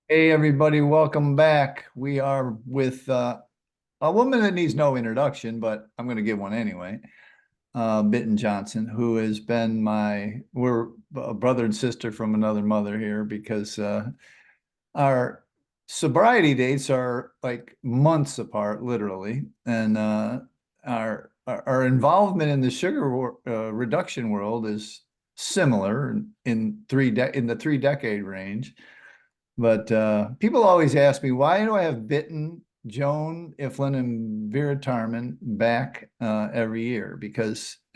Hey, everybody, welcome back. We are with a woman that needs no introduction, but I'm going to give one anyway. Bitten Jonsson, who has been we're a brother and sister from another mother here because our sobriety dates are like months apart, literally. And our involvement in the sugar reduction world is similar in the 3 decade range. But people always ask me, why do I have Bitten, Joan, Iflin, and Vera Tarman back every year?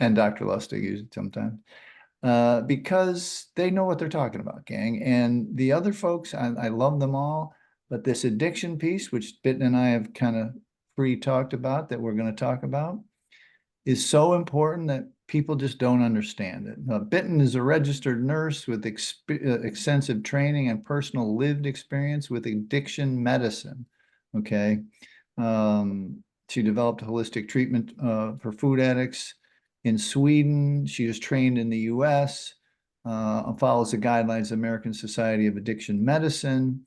And Dr. Lustig usually sometimes, because they know what they're talking about, gang. And the other folks, I love them all. But this addiction piece, which Bitten and I have kind of pre-talked about, that we're going to talk about, is so important that people just don't understand it. Bitten is a registered nurse with extensive training and personal lived experience with addiction medicine. Okay. She developed holistic treatment for food addicts in Sweden. She was trained in the US, follows the guidelines of the American Society of Addiction Medicine.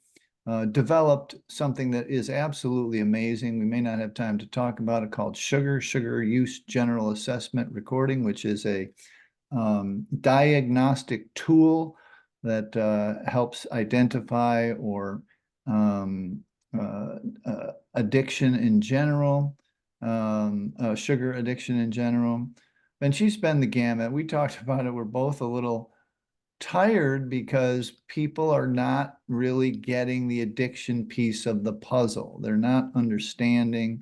Developed something that is absolutely amazing. We may not have time to talk about it, called Sugar Use General Assessment Recording, which is a diagnostic tool that helps identify or addiction in general, sugar addiction in general. And she's been the gamut. We talked about it. We're both a little tired because people are not really getting the addiction piece of the puzzle. They're not understanding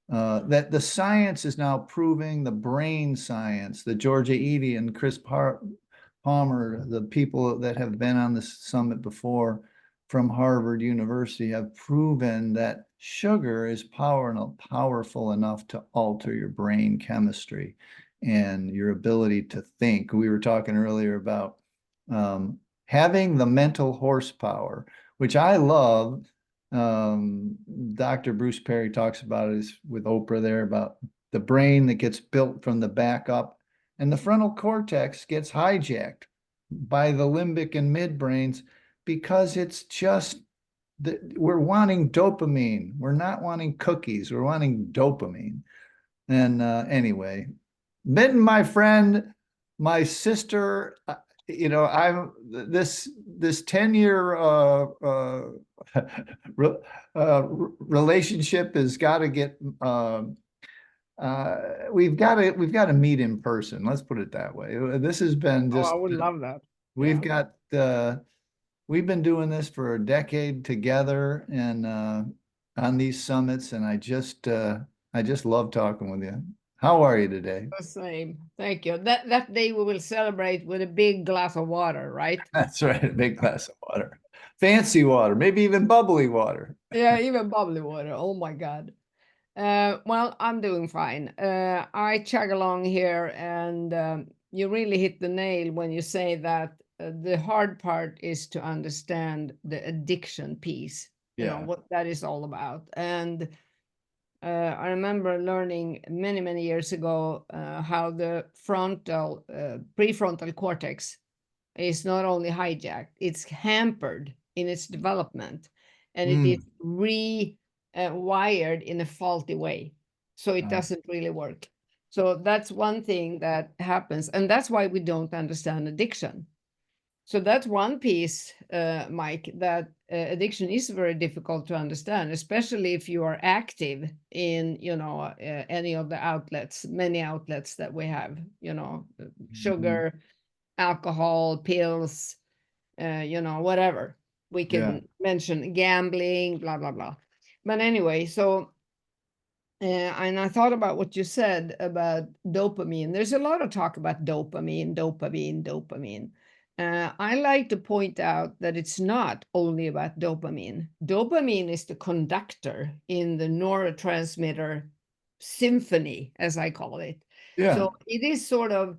that the science is now proving, the brain science, the Georgia Eady and Chris Palmer, the people that have been on this summit before from Harvard University, have proven that sugar is powerful enough to alter your brain chemistry and your ability to think. We were talking earlier about having the mental horsepower, which I love. Dr. Bruce Perry talks about it with Oprah there, about the brain that gets built from the back up, and the frontal cortex gets hijacked by the limbic and midbrains because it's just that we're wanting dopamine. We're not wanting cookies. We're wanting dopamine. And anyway, Minton, my friend, my sister, I'm this 10-year re, relationship has got to get we've got to meet in person. Let's put it that way. This has been Oh, I just would love that. we've Yeah. got we've been doing this for a decade together and on these summits, and I just love talking with you. How are you today? The same. Thank you. That day we will celebrate with a big glass of water, right? That's right, a big glass of water. Fancy water, maybe even bubbly water. Yeah, even bubbly water. Oh my God. Well, I'm doing fine. I chug along here, and you really hit the nail when you say that the hard part is to understand the addiction piece, Yeah. what that is all about. And I remember learning many, many years ago how the prefrontal cortex is not only hijacked, it's hampered in its development, and it is Mm. rewired in a faulty way. So it Uh, doesn't really work. So that's one thing that happens. And that's why we don't understand addiction. So that's one piece, Mike, that addiction is very difficult to understand, especially if you are active in, any of the outlets, many outlets that we have, mhm. sugar, alcohol, pills, whatever. We Yeah. can mention gambling, blah, blah, blah. But anyway, so, and I thought about what you said about dopamine. There's a lot of talk about dopamine, dopamine, dopamine. I like to point out that it's not only about dopamine. Dopamine is the conductor in the neurotransmitter symphony, as I call it. Yeah. So it is sort of,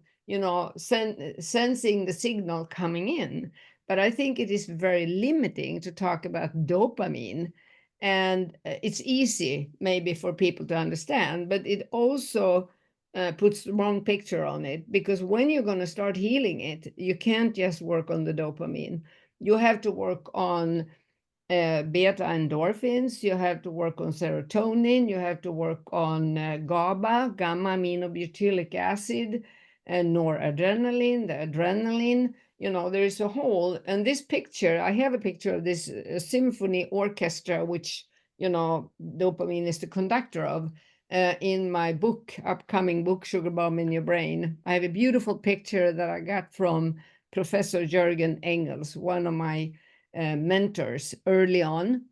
sensing the signal coming in. But I think it is very limiting to talk about dopamine, and it's easy maybe for people to understand, but it also puts the wrong picture on it, because when you're going to start healing it, you can't just work on the dopamine. You have to work on beta endorphins, you have to work on serotonin, you have to work on GABA, gamma aminobutyric acid, and noradrenaline, the adrenaline. You know, there's a whole, and this picture, I have a picture of this symphony orchestra, which, you know, dopamine is the conductor of, in my book, upcoming book, Sugar Bomb in Your Brain. I have a beautiful picture that I got from Professor Jürgen Engels, one of my mentors early on.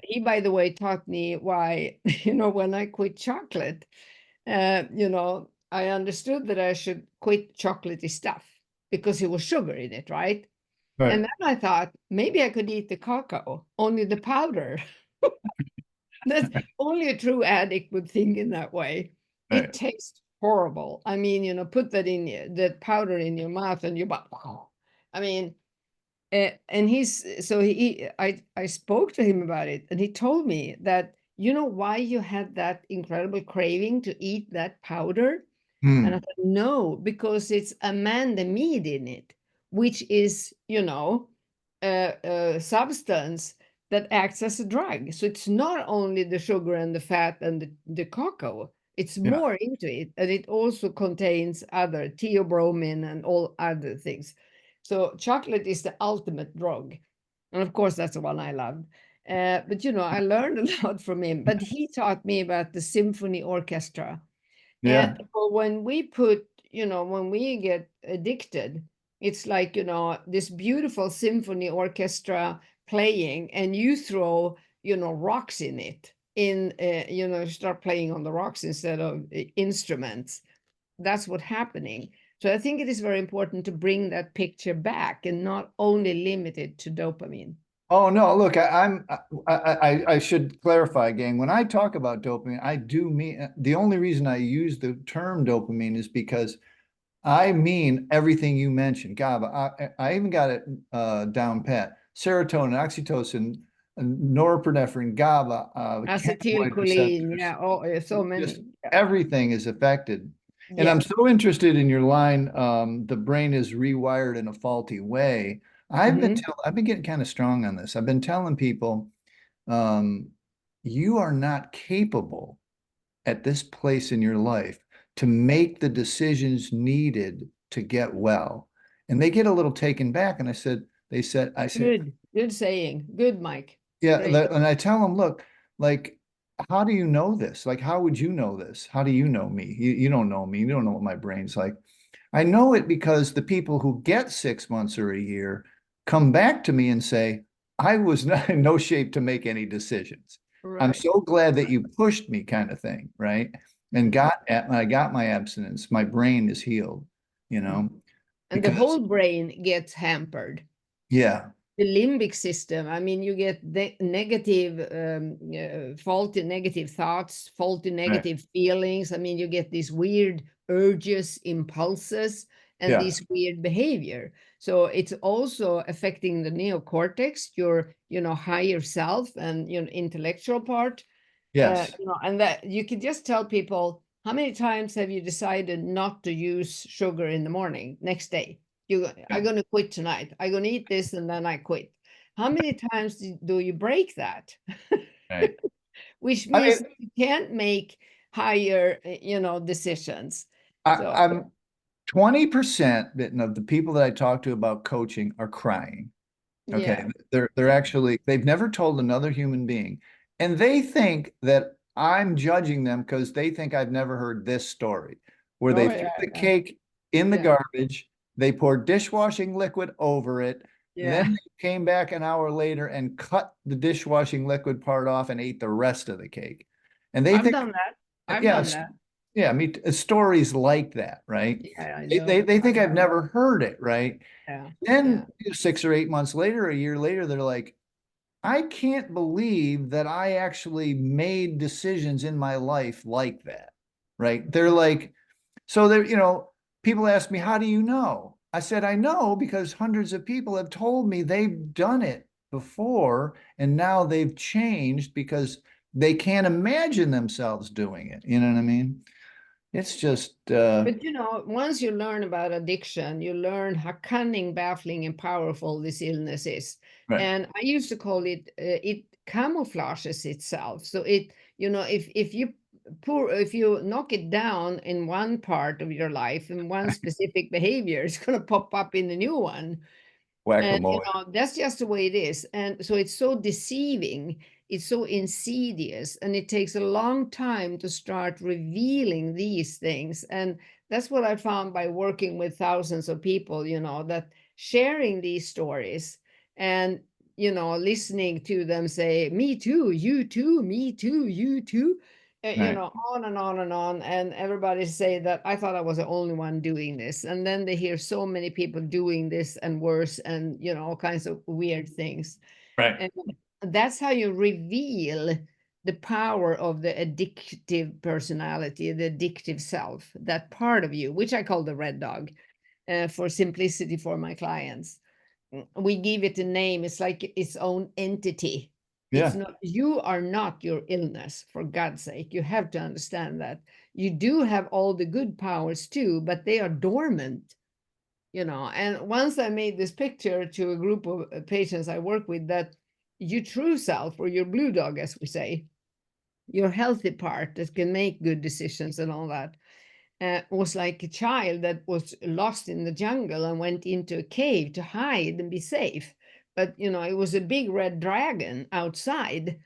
He, by the way, taught me why, you know, when I quit chocolate, you know, I understood that I should quit chocolatey stuff because it was sugar in it, right? Right, And then I thought maybe I could eat the cocoa, only the powder. That's only a true addict would think in that way. It right. tastes horrible. I mean, you know, put that in that powder in your mouth and you're like, wow. I mean, and I spoke to him about it, and he told me that, you know why you had that incredible craving to eat that powder? And I Hmm. said, no, because it's amandamide in it, which is, you know, a substance that acts as a drug. So it's not only the sugar and the fat and the cocoa, it's Yeah. more into it. And it also contains other theobromine and all other things. So chocolate is the ultimate drug. And of course, that's the one I loved. But, you know, I learned a lot from him. But he taught me about the symphony orchestra. And Yeah. when we put, you know, when we get addicted, it's like, you know, this beautiful symphony orchestra playing, and you throw, you know, rocks in it, you know, start playing on the rocks instead of instruments. That's what's happening. So I think it is very important to bring that picture back and not only limit it to dopamine. Oh no, look, I should clarify, gang. When I talk about dopamine, I do mean the only reason I use the term dopamine is because I mean everything you mentioned. GABA. I even got it down pat. Serotonin, oxytocin, norepinephrine, GABA, cannabinoid Acetylcholine, receptors. yeah, oh, so Just many. Yeah. everything is affected. And I'm Yes. so interested in your line, the brain is rewired in a faulty way. Mhm. I've been getting kind of strong on this. I've been telling people, um, you are not capable at this place in your life to make the decisions needed to get well. And they get a little taken back. And I said, Good saying. Good, Mike. yeah. Great. And I tell them, look, like, how do you know this? Like, how would you know this? How do you know me? You don't know me. You don't know what my brain's like. I know it because the people who get 6 months or a year come back to me and say, I was not in no shape to make any decisions. I'm Right. so glad that you pushed me, kind of thing, right? And Mhm. I got my abstinence. My brain is healed, you Mhm. know, And the because whole brain gets hampered. yeah, The limbic system, I mean, you get negative, faulty negative thoughts, faulty right. negative feelings. I mean, you get these weird urges, impulses, and Yeah, these weird behavior. So it's also affecting the neocortex, your, you know, higher self and, you know, intellectual part. yes, You know, and that you could just tell people, how many times have you decided not to use sugar in the morning next day? I'm yeah, going to quit tonight. I'm going to eat this and then I quit. How many times do you break that? right. Which I mean, means you can't make higher, you know, decisions. So, I'm 20% bitten of the people that I talk to about coaching are crying. Okay, yeah, they're yeah. actually they've never told another human being, and they think that I'm judging them because they think I've never heard this story, where Oh, they threw yeah, the yeah, cake in the yeah, garbage, they poured dishwashing liquid over it, then yeah. they came back an hour later and cut the dishwashing liquid part off and ate the rest of the cake, and they I've think, done that. I've yeah, done that. yeah, I mean, stories like that, right? Yeah, I They know. think I've never heard it, right? Yeah, yeah. Then 6 or 8 months later, a year later, they're like, I can't believe that I actually made decisions in my life like that. Right. They're like, so they're, people ask me, how do you know? I said, I know because hundreds of people have told me they've done it before and now they've changed because they can't imagine themselves doing it. You know what I mean? It's just, But you know, once you learn about addiction, you learn how cunning, baffling, and powerful this illness is. right, And I used to call it it camouflages itself. So it, you know, if you knock it down in one part of your life in one specific behavior, it's going to pop up in the new one. And you whack-a-mole. know, that's just the way it is. And so it's so deceiving, it's so insidious, and it takes a long time to start revealing these things. And that's what I found by working with thousands of people, you know, that sharing these stories and, you know, listening to them say, me too, you too, me too, you too, you Right, know, on and on and on. And everybody say that I thought I was the only one doing this. And then they hear so many people doing this and worse and, you know, all kinds of weird things. right. And that's how you reveal the power of the addictive personality, the addictive self, that part of you, which I call the red dog, for simplicity for my clients. We give it a name. It's like its own entity. It's Yeah, not, you are not your illness, for God's sake. You have to understand that. You do have all the good powers too, but they are dormant, you know. And once I made this picture to a group of patients I work with, that your true self, or your blue dog, as we say, your healthy part that can make good decisions and all that, was like a child that was lost in the jungle and went into a cave to hide and be safe. But, you know, it was a big red dragon outside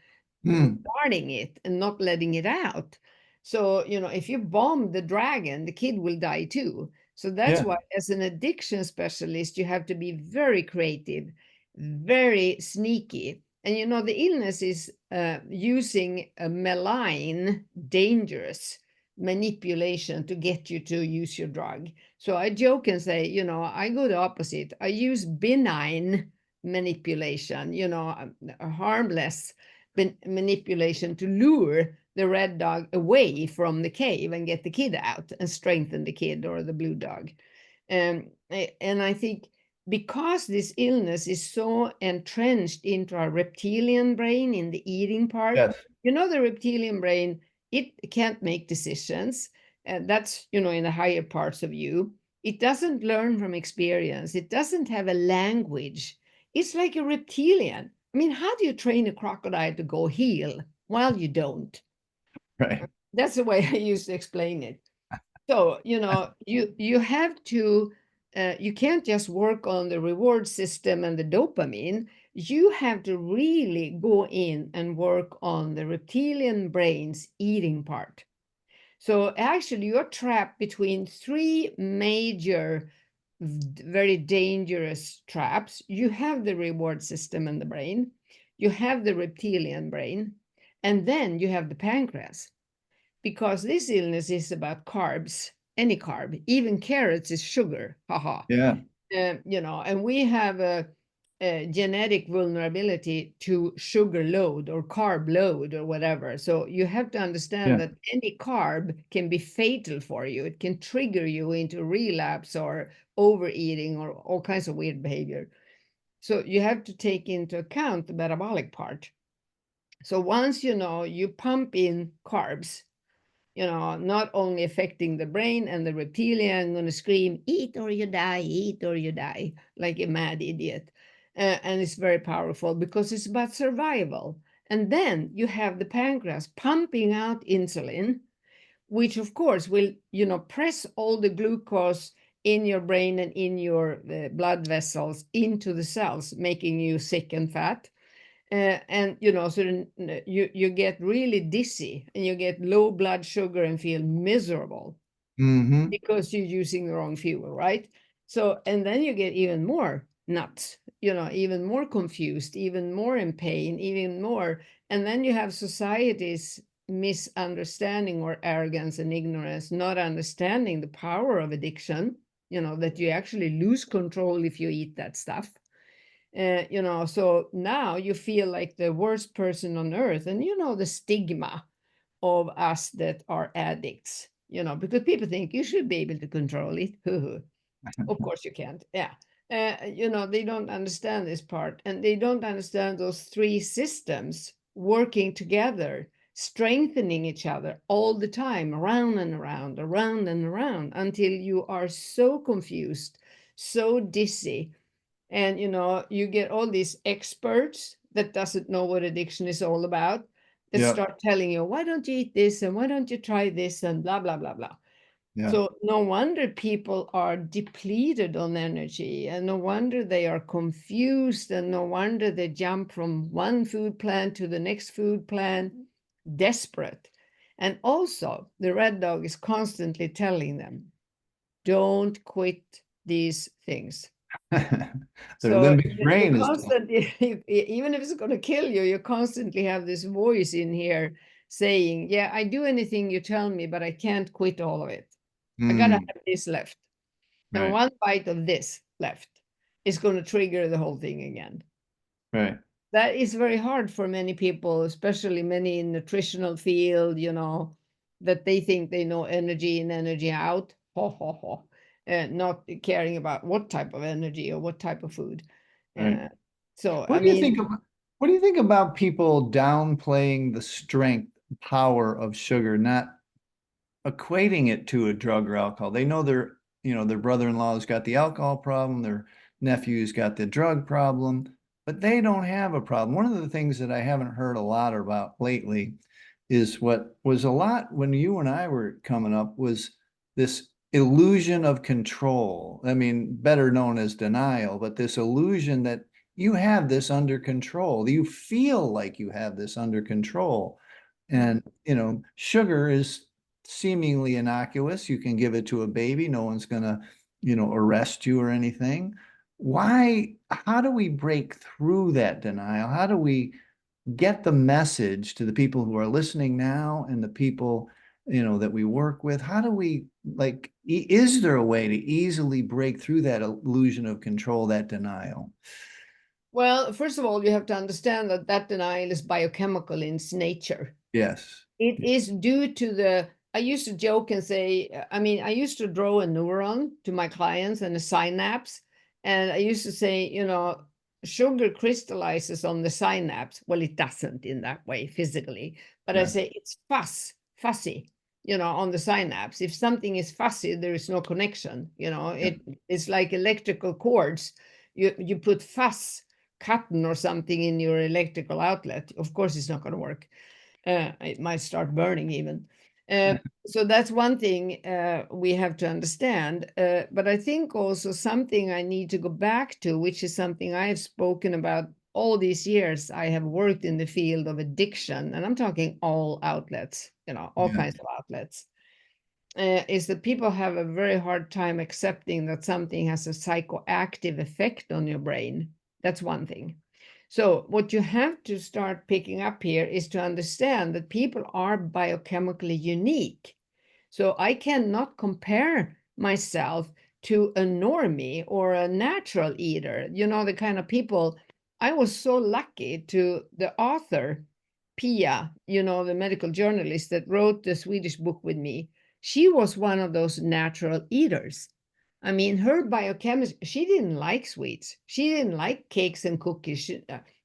mm, guarding it and not letting it out. So, you know, if you bomb the dragon, the kid will die too. So that's yeah, why, as an addiction specialist, you have to be very creative, very sneaky. And, you know, the illness is using a malign, dangerous manipulation to get you to use your drug. So I joke and say, you know, I go the opposite. I use benign manipulation, you know, harmless manipulation to lure the red dog away from the cave and get the kid out and strengthen the kid or the blue dog. And I think because this illness is so entrenched into our reptilian brain in the eating part, yes, you know, the reptilian brain, it can't make decisions. And that's, you know, in the higher parts of you. It doesn't learn from experience. It doesn't have a language. It's like a reptilian. I mean, how do you train a crocodile to go heel? Well, you don't. right. That's the way I used to explain it. So, you know, you have to, you can't just work on the reward system and the dopamine. You have to really go in and work on the reptilian brain's eating part. So actually, you're trapped between three major, very dangerous traps. You have the reward system in the brain, you have the reptilian brain, and then you have the pancreas. Because this illness is about carbs, any carb, even carrots is sugar. Haha. Yeah, You know, and we have a genetic vulnerability to sugar load or carb load or whatever. So you have to understand yeah. that any carb can be fatal for you. It can trigger you into relapse or overeating or all kinds of weird behavior. So you have to take into account the metabolic part. So once you know you pump in carbs, you know, not only affecting the brain and the reptilian, going to scream, eat or you die, like a mad idiot. And it's very powerful because it's about survival. And then you have the pancreas pumping out insulin, which of course will, you know, press all the glucose in your brain and in your blood vessels into the cells, making you sick and fat. And you know, so you get really dizzy and you get low blood sugar and feel miserable Mm-hmm. because you're using the wrong fuel, right? So, and then you get even more nuts, you know, even more confused, even more in pain, even more. And then you have society's misunderstanding or arrogance and ignorance, not understanding the power of addiction, you know, that you actually lose control if you eat that stuff. You know, so now you feel like the worst person on earth. And you know, the stigma of us that are addicts, you know, because people think you should be able to control it. Of course you can't. Yeah. You know, they don't understand this part, and they don't understand those three systems working together strengthening each other all the time, around and around, around and around, until you are so confused, so dizzy. And you get all these experts that doesn't know what addiction is all about, that Yeah. start telling you, why don't you eat this, and why don't you try this, and blah blah blah blah. Yeah. So no wonder people are depleted on energy, and no wonder they are confused, and no wonder they jump from one food plan to the next food plan, desperate. And also, the red dog is constantly telling them, don't quit these things. Their So limbic you brain is. constantly, even if it's going to kill you, you constantly have this voice in here saying, yeah, I do anything you tell me, but I can't quit all of it. I gotta Mm, have this left. And right. one bite of this left is going to trigger the whole thing again. Right. That is very hard for many people, especially many in nutritional field, that they think they know energy in, energy out, and not caring about what type of energy or what type of food. Right. Uh, so, I What do you think mean, of what do you think about people downplaying the strength, power of sugar, not equating it to a drug or alcohol? They know their brother-in-law's got the alcohol problem, their nephew's got the drug problem, but they don't have a problem. One of the things that I haven't heard a lot about lately is what was a lot when you and I were coming up was this illusion of control. I mean, better known as denial, but this illusion that you have this under control. You feel like you have this under control. And, sugar is seemingly innocuous. You can give it to a baby. No one's going to, arrest you or anything. How do we break through that denial? How do we get the message to the people who are listening now and the people, that we work with? How do we, is there a way to easily break through that illusion of control, that denial? well, first of all, you have to understand that denial is biochemical in its nature. Yes. It is due to I used to joke and say, I used to draw a neuron to my clients and a synapse. And I used to say, sugar crystallizes on the synapse. Well, it doesn't in that way physically, but I Yeah. say it's fussy, on the synapse. If something is fussy, there is no connection. Yeah. It's like electrical cords. You put fuss cotton or something in your electrical outlet. Of course, it's not going to work. It might start burning even. So that's one thing we have to understand. But I think also something I need to go back to, which is something I have spoken about all these years. I have worked in the field of addiction, and I'm talking all outlets, all Yeah. kinds of outlets. Is that people have a very hard time accepting that something has a psychoactive effect on your brain. That's one thing. So what you have to start picking up here is to understand that people are biochemically unique. So I cannot compare myself to a normie or a natural eater, the kind of people. I was so lucky to the author, Pia, the medical journalist that wrote the Swedish book with me. She was one of those natural eaters. I mean, her biochemistry, she didn't like sweets. She didn't like cakes and cookies.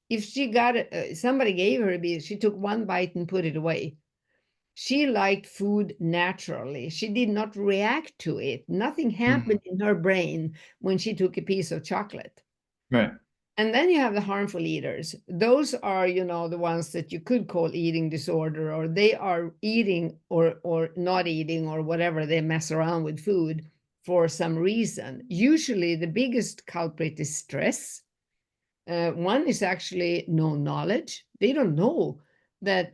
If she got somebody gave her a bit, she took one bite and put it away. She liked food naturally. She did not react to it. Nothing happened in her brain when she took a piece of chocolate. Right. And then you have the harmful eaters. Those are, the ones that you could call eating disorder, or they are eating or not eating or whatever. They mess around with food for some reason. Usually the biggest culprit is stress. One is actually no knowledge. They don't know that,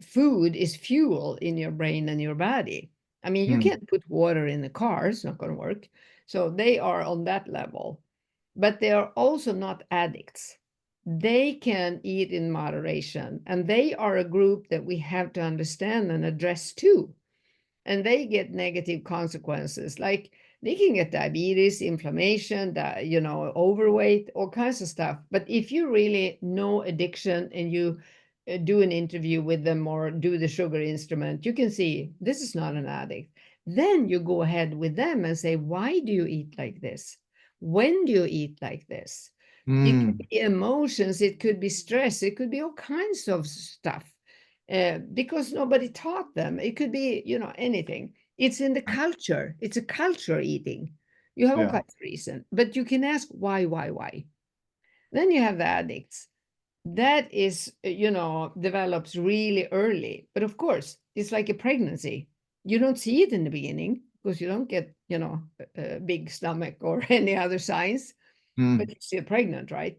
food is fuel in your brain and your body. I mean, you Mm. can't put water in the car, it's not going to work. So they are on that level, but they are also not addicts. They can eat in moderation, and they are a group that we have to understand and address too. And they get negative consequences, like they can get diabetes, inflammation, overweight, all kinds of stuff. But if you really know addiction and you do an interview with them or do the sugar instrument, you can see this is not an addict. Then you go ahead with them and say, why do you eat like this? When do you eat like this? It could Mm. be emotions, it could be stress, it could be all kinds of stuff. because nobody taught them. It could be, anything. It's in the culture. It's a culture eating. You have all Yeah. kinds of reason, but you can ask why. Then you have the addicts. That is, develops really early. But of course, it's like a pregnancy. You don't see it in the beginning because you don't get, a big stomach or any other signs, but Mm, you're still pregnant, right?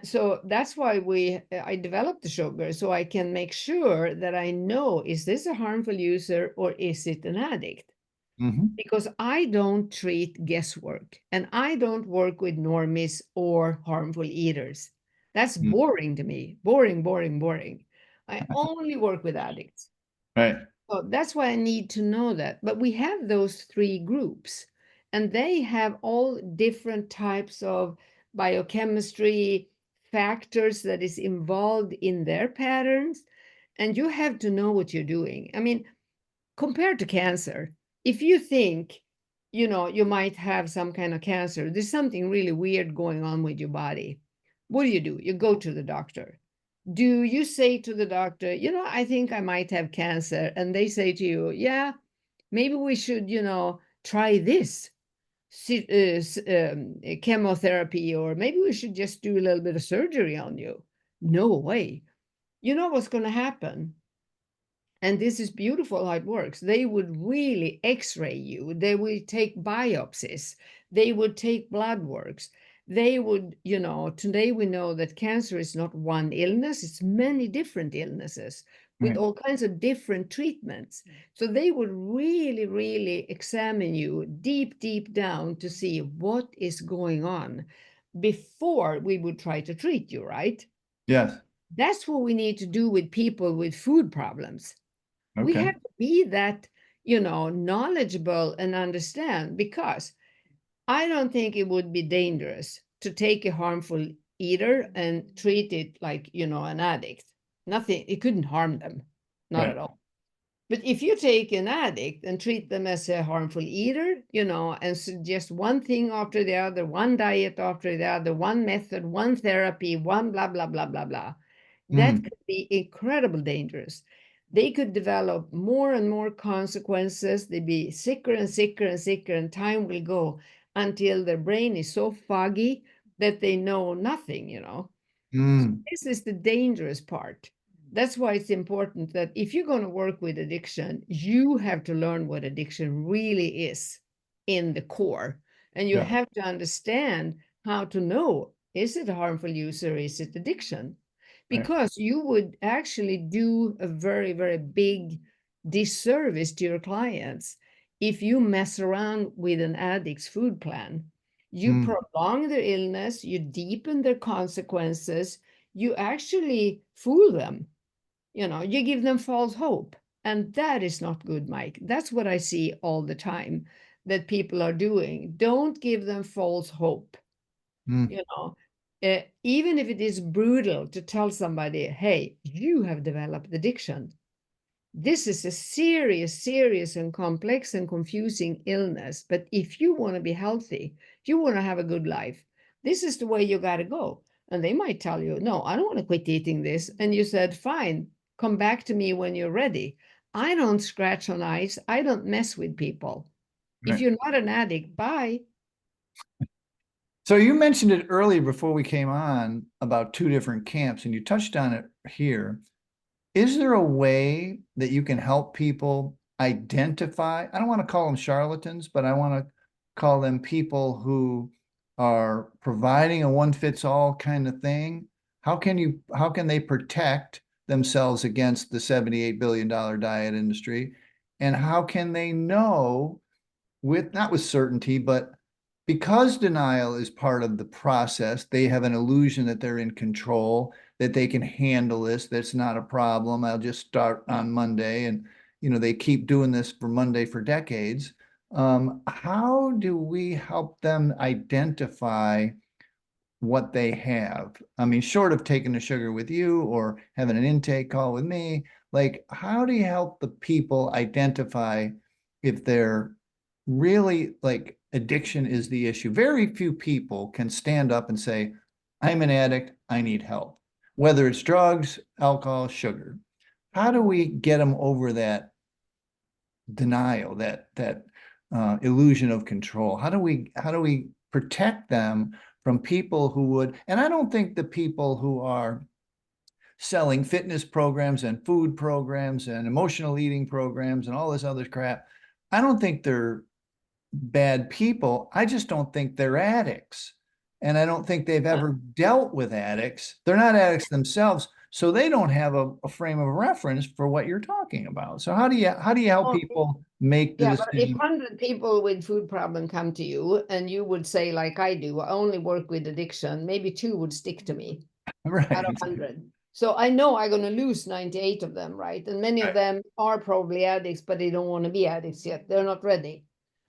So that's why I developed the sugar, so I can make sure that I know, is this a harmful user or is it an addict? hmm Because I don't treat guesswork and I don't work with normies or harmful eaters. That's mm. boring to me. Boring, boring, boring. I only work with addicts. Right. So that's why I need to know that. But we have those three groups, and they have all different types of biochemistry factors that is involved in their patterns. And you have to know what you're doing. I mean, compared to cancer, if you think, you might have some kind of cancer, there's something really weird going on with your body. What do? You go to the doctor. Do you say to the doctor, I think I might have cancer? And they say to you, yeah, maybe we should, try this chemotherapy, or maybe we should just do a little bit of surgery on you. No way. You know what's going to happen? And this is beautiful how it works. They would really x-ray you. They would take biopsies. They would take blood works. They would, today we know that cancer is not one illness, it's many different illnesses with Right. all kinds of different treatments. So they would really, really examine you deep, deep down to see what is going on before we would try to treat you, right? Yes. That's what we need to do with people with food problems. We Okay. have to be that, knowledgeable and understand, because I don't think it would be dangerous to take a harmful eater and treat it like, an addict. Nothing, it couldn't harm them, not Right. at all. But if you take an addict and treat them as a harmful eater, and suggest one thing after the other, one diet after the other, one method, one therapy, one blah, blah, blah, blah, blah, that Mm, could be incredibly dangerous. They could develop more and more consequences. They'd be sicker and sicker and sicker, and time will go until their brain is so foggy that they know nothing. mm, This is the dangerous part. That's why it's important that if you're going to work with addiction, you have to learn what addiction really is in the core. And you yeah. have to understand how to know, is it a harmful use or is it addiction? Right. Because you would actually do a very, very big disservice to your clients if you mess around with an addict's food plan. You Mm, prolong their illness, you deepen their consequences, you actually fool them. You give them false hope. And that is not good, Mike. That's what I see all the time that people are doing. Don't give them false hope. mm, You know, Even if it is brutal to tell somebody, hey, you have developed addiction. This is a serious, serious, and complex and confusing illness. But if you want to be healthy, if you want to have a good life, this is the way you got to go. And they might tell you, no, I don't want to quit eating this. And you said, fine, come back to me when you're ready. I don't scratch on ice. I don't mess with people. If right. you're not an addict, bye. So you mentioned it earlier before we came on about two different camps, and you touched on it here. Is there a way that you can help people identify? I don't want to call them charlatans, but I want to call them people who are providing a one fits all kind of thing. How can they protect themselves against the $78 billion diet industry? And how can they know with not with certainty, but because denial is part of the process, they have an illusion that they're in control, that they can handle this. That's not a problem. I'll just start on Monday. And, they keep doing this for Monday for decades. How do we help them identify what they have? I mean, short of taking the sugar with you or having an intake call with me, like, how do you help the people identify if they're really like addiction is the issue? Very few people can stand up and say, I'm an addict, I need help, whether it's drugs, alcohol, sugar. how do we get them over that denial, that illusion of control? How do we protect them from people who would, and I don't think the people who are selling fitness programs and food programs and emotional eating programs and all this other crap, I don't think they're bad people. I just don't think they're addicts. And I don't think they've ever dealt with addicts. They're not addicts themselves, so they don't have a frame of reference for what you're talking about. So how do you help Oh, people make the yeah, but if decision? 100 people with food problem come to you and you would say, like I do, I only work with addiction, maybe two would stick to me out Right, of 100. So I know I'm going to lose 98 of them, right? And many of right. them are probably addicts, but they don't want to be addicts yet. They're not ready.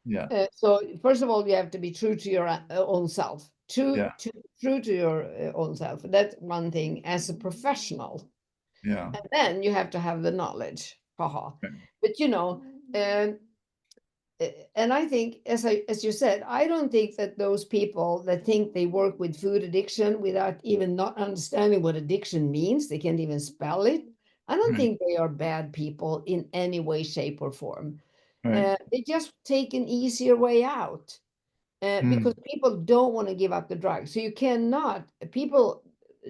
Yeah, So first of all, you have to be true to your own self, yeah, true to your own self. That's one thing as a professional. yeah. And then you have to have the knowledge. Haha. Right. But um, and I think, as you said, I don't think that those people that think they work with food addiction without even not understanding what addiction means, they can't even spell it. I don't Right. think they are bad people in any way, shape, or form. Right. They just take an easier way out because Mm, people don't want to give up the drug. So you cannot,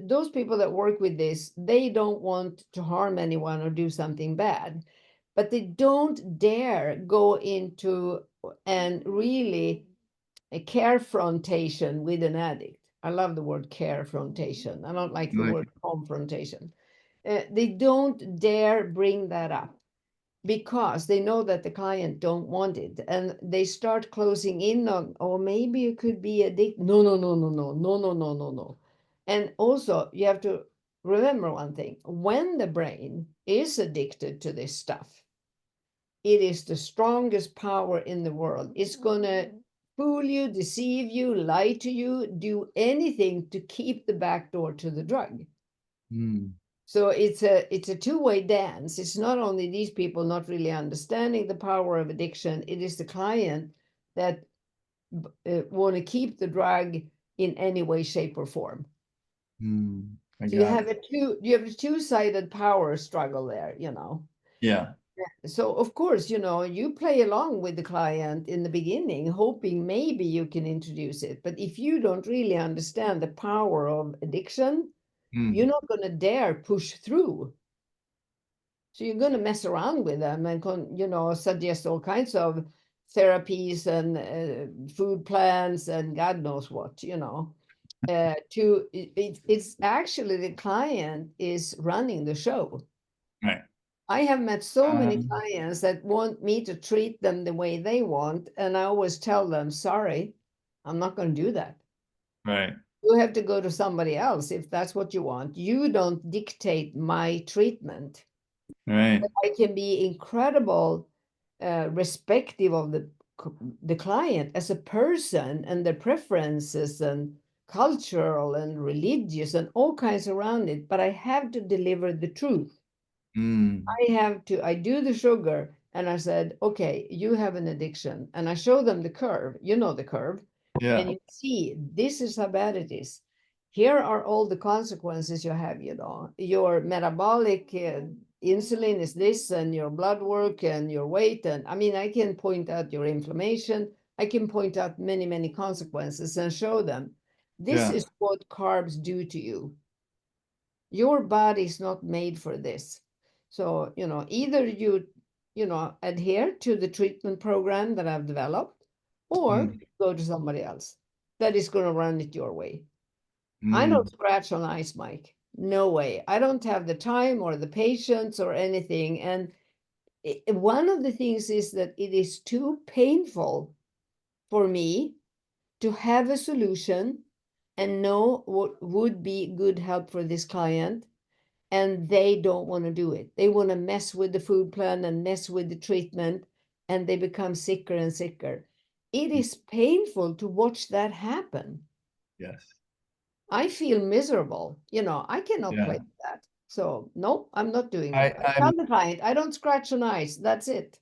those people that work with this, they don't want to harm anyone or do something bad, but they don't dare go into and really a carefrontation with an addict. I love the word carefrontation. I don't like the like word confrontation. They don't dare bring that up because they know that the client don't want it, and they start closing in on, oh, maybe you could be addicted. No, no, no, no, no, no, no, no, no, no. And also you have to remember one thing: when the brain is addicted to this stuff, it is the strongest power in the world. It's gonna fool you, deceive you, lie to you, do anything to keep the back door to the drug. mm, So it's a two-way dance. It's not only these people not really understanding the power of addiction, it is the client that want to keep the drug in any way, shape, or form. I So you got have it. a two-sided power struggle there. Yeah. So of course, you play along with the client in the beginning, hoping maybe you can introduce it. But if you don't really understand the power of addiction, you're Mm, not going to dare push through. So you're going to mess around with them and suggest all kinds of therapies and food plans and God knows what. It's actually the client is running the show. right. I have met so many Um, clients that want me to treat them the way they want, and I always tell them, sorry, I'm not going to do that. right. You have to go to somebody else if that's what you want. You don't dictate my treatment. Right. I can be incredible, respective of the client as a person and their preferences and cultural and religious and all kinds around it, but I have to deliver the truth. Mm, I do the sugar, and I said, okay, you have an addiction. And I show them the curve, the curve, and yeah. you see, this is how bad it is. Here are all the consequences you have, your metabolic insulin is this, and your blood work and your weight. And I mean, I can point out your inflammation. I can point out many, many consequences and show them this Yeah. is what carbs do to you. Your body's not made for this. So, either you adhere to the treatment program that I've developed, or Mm, go to somebody else that is going to run it your way. I don't mm, scratch on ice, Mike. No way. I don't have the time or the patience or anything. And one of the things is that it is too painful for me to have a solution and know what would be good help for this client, and they don't want to do it. They want to mess with the food plan and mess with the treatment, and they become sicker and sicker. It is painful to watch that happen. yes. I feel miserable. I cannot play Yeah. with that. So, no, I'm not doing I, it. I tell I'm the client, I don't scratch on ice. That's it.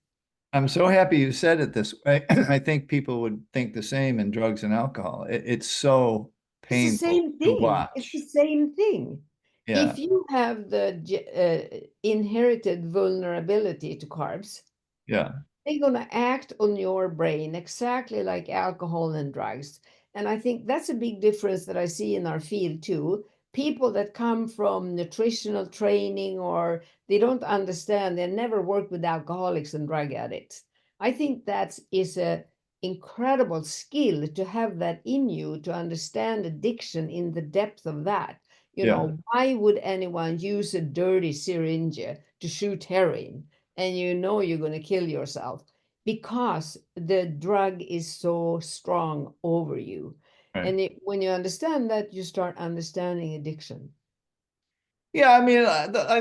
I'm so happy you said it this way. I think people would think the same in drugs and alcohol. It's so It's the painful same to thing. It's the watch. same thing. Yeah. If you have the inherited vulnerability to carbs, Yeah. they're going to act on your brain exactly like alcohol and drugs. And I think that's a big difference that I see in our field too. People that come from nutritional training or they don't understand, they never worked with alcoholics and drug addicts. I think that is a incredible skill to have that in you, to understand addiction in the depth of that. You Yeah. know, why would anyone use a dirty syringe to shoot heroin? And you know you're going to kill yourself because the drug is so strong over you. Right. And when you understand that, you start understanding addiction. Yeah. I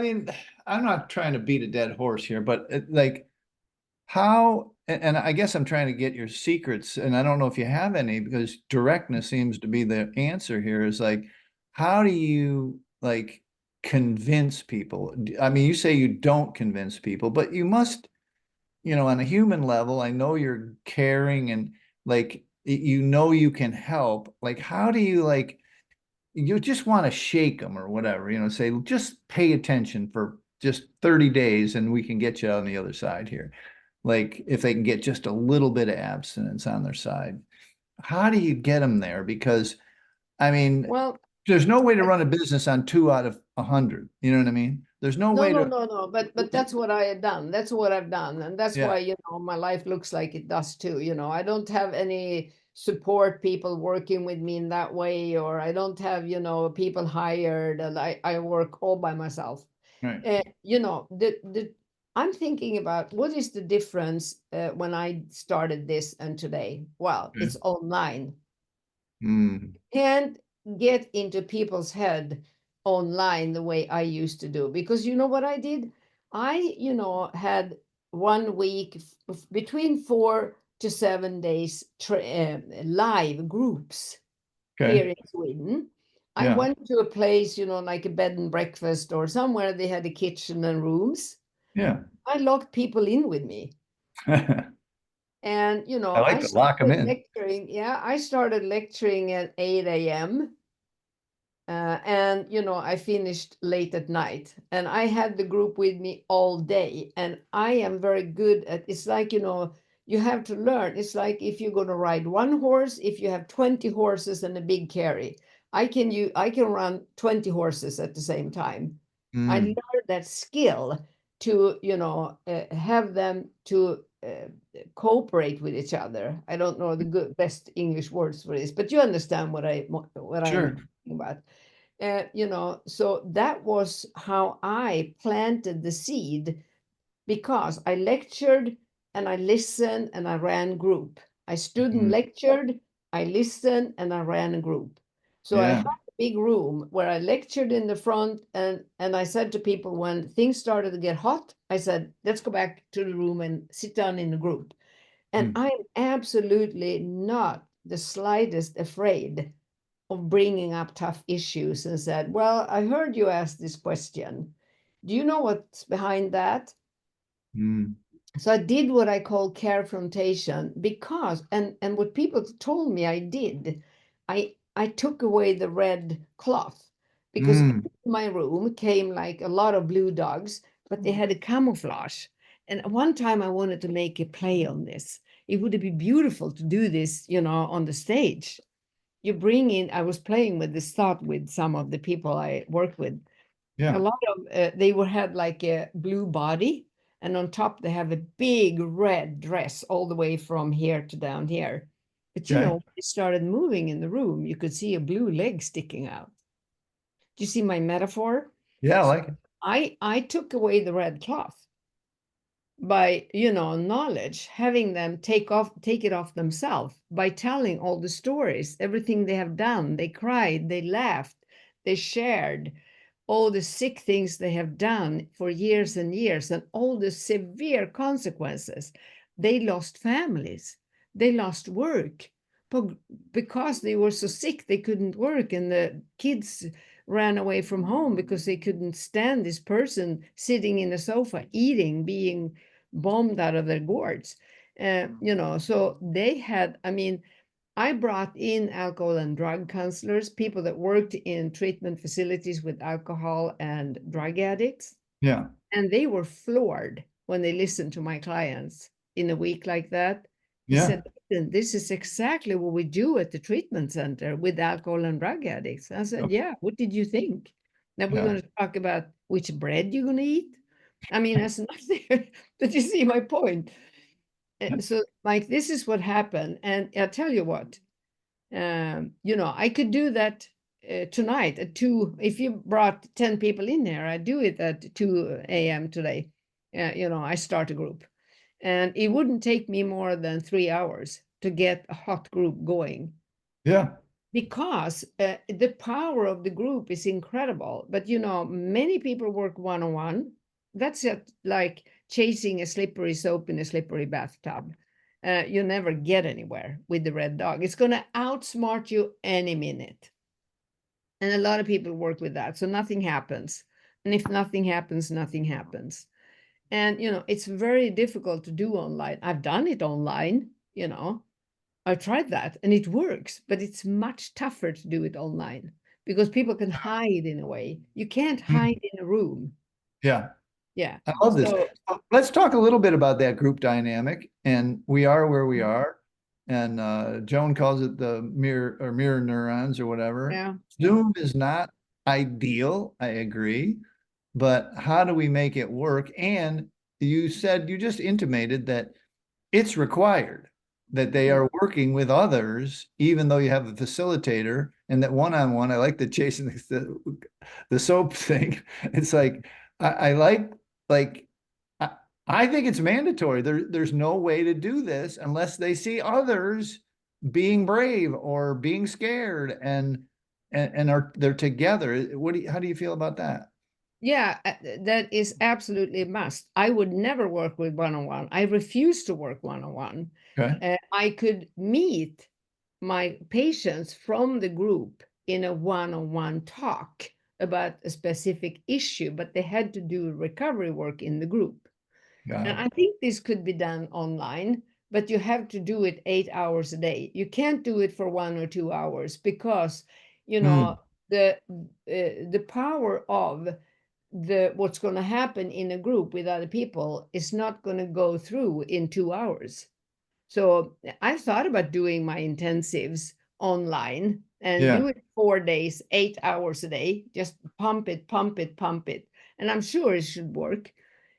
mean, I'm not trying to beat a dead horse here, but like how, and I guess I'm trying to get your secrets, and I don't know if you have any because directness seems to be the answer here is like, how do you like convince people? I mean, you say you don't convince people, but you must, on a human level, I know you're caring and like, you can help. Like, how do you like, you just want to shake them or whatever, say, just pay attention for just 30 days and we can get you on the other side here. Like, if they can get just a little bit of abstinence on their side, how do you get them there? Because, I mean, Well, there's no way to I run a business on 2 out of 100. You know what I mean? There's no no, way no, to, no, no. But that's what I have done. That's what I've done, and that's yeah, why my life looks like it does too. I don't have any support people working with me in that way, or I don't have people hired, and I work all by myself. right. The I'm thinking about what is the difference when I started this and today. Well, Okay. it's online. Mm, Can't get into people's head online the way I used to do. Because you know what I did? Had 1 week between 4 to 7 days live groups okay. here in Sweden. I Yeah. went to a place, like a bed and breakfast or somewhere they had a kitchen and rooms. Yeah. I locked people in with me. I And, like I to lock them started in. lecturing. Yeah, I started lecturing at 8 a.m. And I finished late at night, and I had the group with me all day. And I am very good at it's like you have to learn. It's like if you're going to ride one horse, if you have 20 horses and a big carry, I can run 20 horses at the same time. I Mm, learned that skill to have them to cooperate with each other. I don't know the best English words for this, but you understand what I'm sure. talking about. So that was how I planted the seed, because I lectured and I listened and I ran group. I stood and Mm, lectured, I listened and I ran a group. So I yeah. had a big room where I lectured in the front, and I said to people when things started to get hot, I said, let's go back to the room and sit down in the group. And Mm, I'm absolutely not the slightest afraid of bringing up tough issues and said, well, I heard you ask this question. Do you know what's behind that? mm, So I did what I call carefrontation, because and what people told me I did, I took away the red cloth, because in mm, my room came like a lot of blue dogs, but they had a camouflage. And one time I wanted to make a play on this. It would be beautiful to do this, on the stage. You bring in, I was playing with this thought with some of the people I work with. A yeah. lot of they were had like a blue body, and on top they have a big red dress all the way from here to down here. But Okay. it started moving in the room, you could see a blue leg sticking out. Do you see my metaphor? Yeah, I So like it. I took away the red cloth by knowledge, having them take it off themselves by telling all the stories, everything they have done. They cried, they laughed, they shared all the sick things they have done for years and years, and all the severe consequences. They lost families, they lost work, but because they were so sick they couldn't work, and the kids ran away from home because they couldn't stand this person sitting in a sofa eating, being bombed out of their gourds. So they had, I mean, I brought in alcohol and drug counselors, people that worked in treatment facilities with alcohol and drug addicts. Yeah. And they were floored when they listened to my clients in a week like that. He Yeah. said, "This is exactly what we do at the treatment center with alcohol and drug addicts." I said, Yep. "Yeah, what did you think? That we're Yeah. going to talk about which bread you're going to eat?" I mean, that's nothing, but you see my point. So, Mike, this is what happened. And I'll tell you what, I could do that tonight at 2. If you brought 10 people in here, I do it at 2 a.m. today. I start a group, and it wouldn't take me more than 3 hours to get a hot group going, Yeah. because the power of the group is incredible. But many people work one-on-one. That's just like chasing a slippery soap in a slippery bathtub. You never get anywhere with the red dog. It's going to outsmart you any minute. And a lot of people work with that. So nothing happens. And if nothing happens, nothing happens. And, it's very difficult to do online. I've done it online, I tried that and it works, but it's much tougher to do it online because people can hide in a way. You can't Mm. hide in a room. Yeah. Yeah. I love this. So, Let's talk a little bit about that group dynamic. And we are where we are. And Joan calls it the mirror neurons or whatever. yeah. Zoom is not ideal, I agree. But how do we make it work? And you just intimated that it's required that they Mm. are working with others, even though you have a facilitator, and that one-on-one. I like the chasing the soap thing. It's like I like I, I think it's mandatory. There's no way to do this unless they see others being brave or being scared and they're together. How do you feel about that? Yeah, that is absolutely a must. I would never work with one-on-one. I refuse to work one-on-one. Okay. I could meet my patients from the group in a one-on-one talk about a specific issue, but they had to do recovery work in the group. Got And it. I think this could be done online, but you have to do it 8 hours a day. You can't do it for 1 or 2 hours because, you Hmm. know, the power of the what's going to happen in a group with other people is not going to go through in 2 hours. So I thought about doing my intensives online and Yeah. do it 4 days, 8 hours a day, just pump it, pump it, pump it. And I'm sure it should work.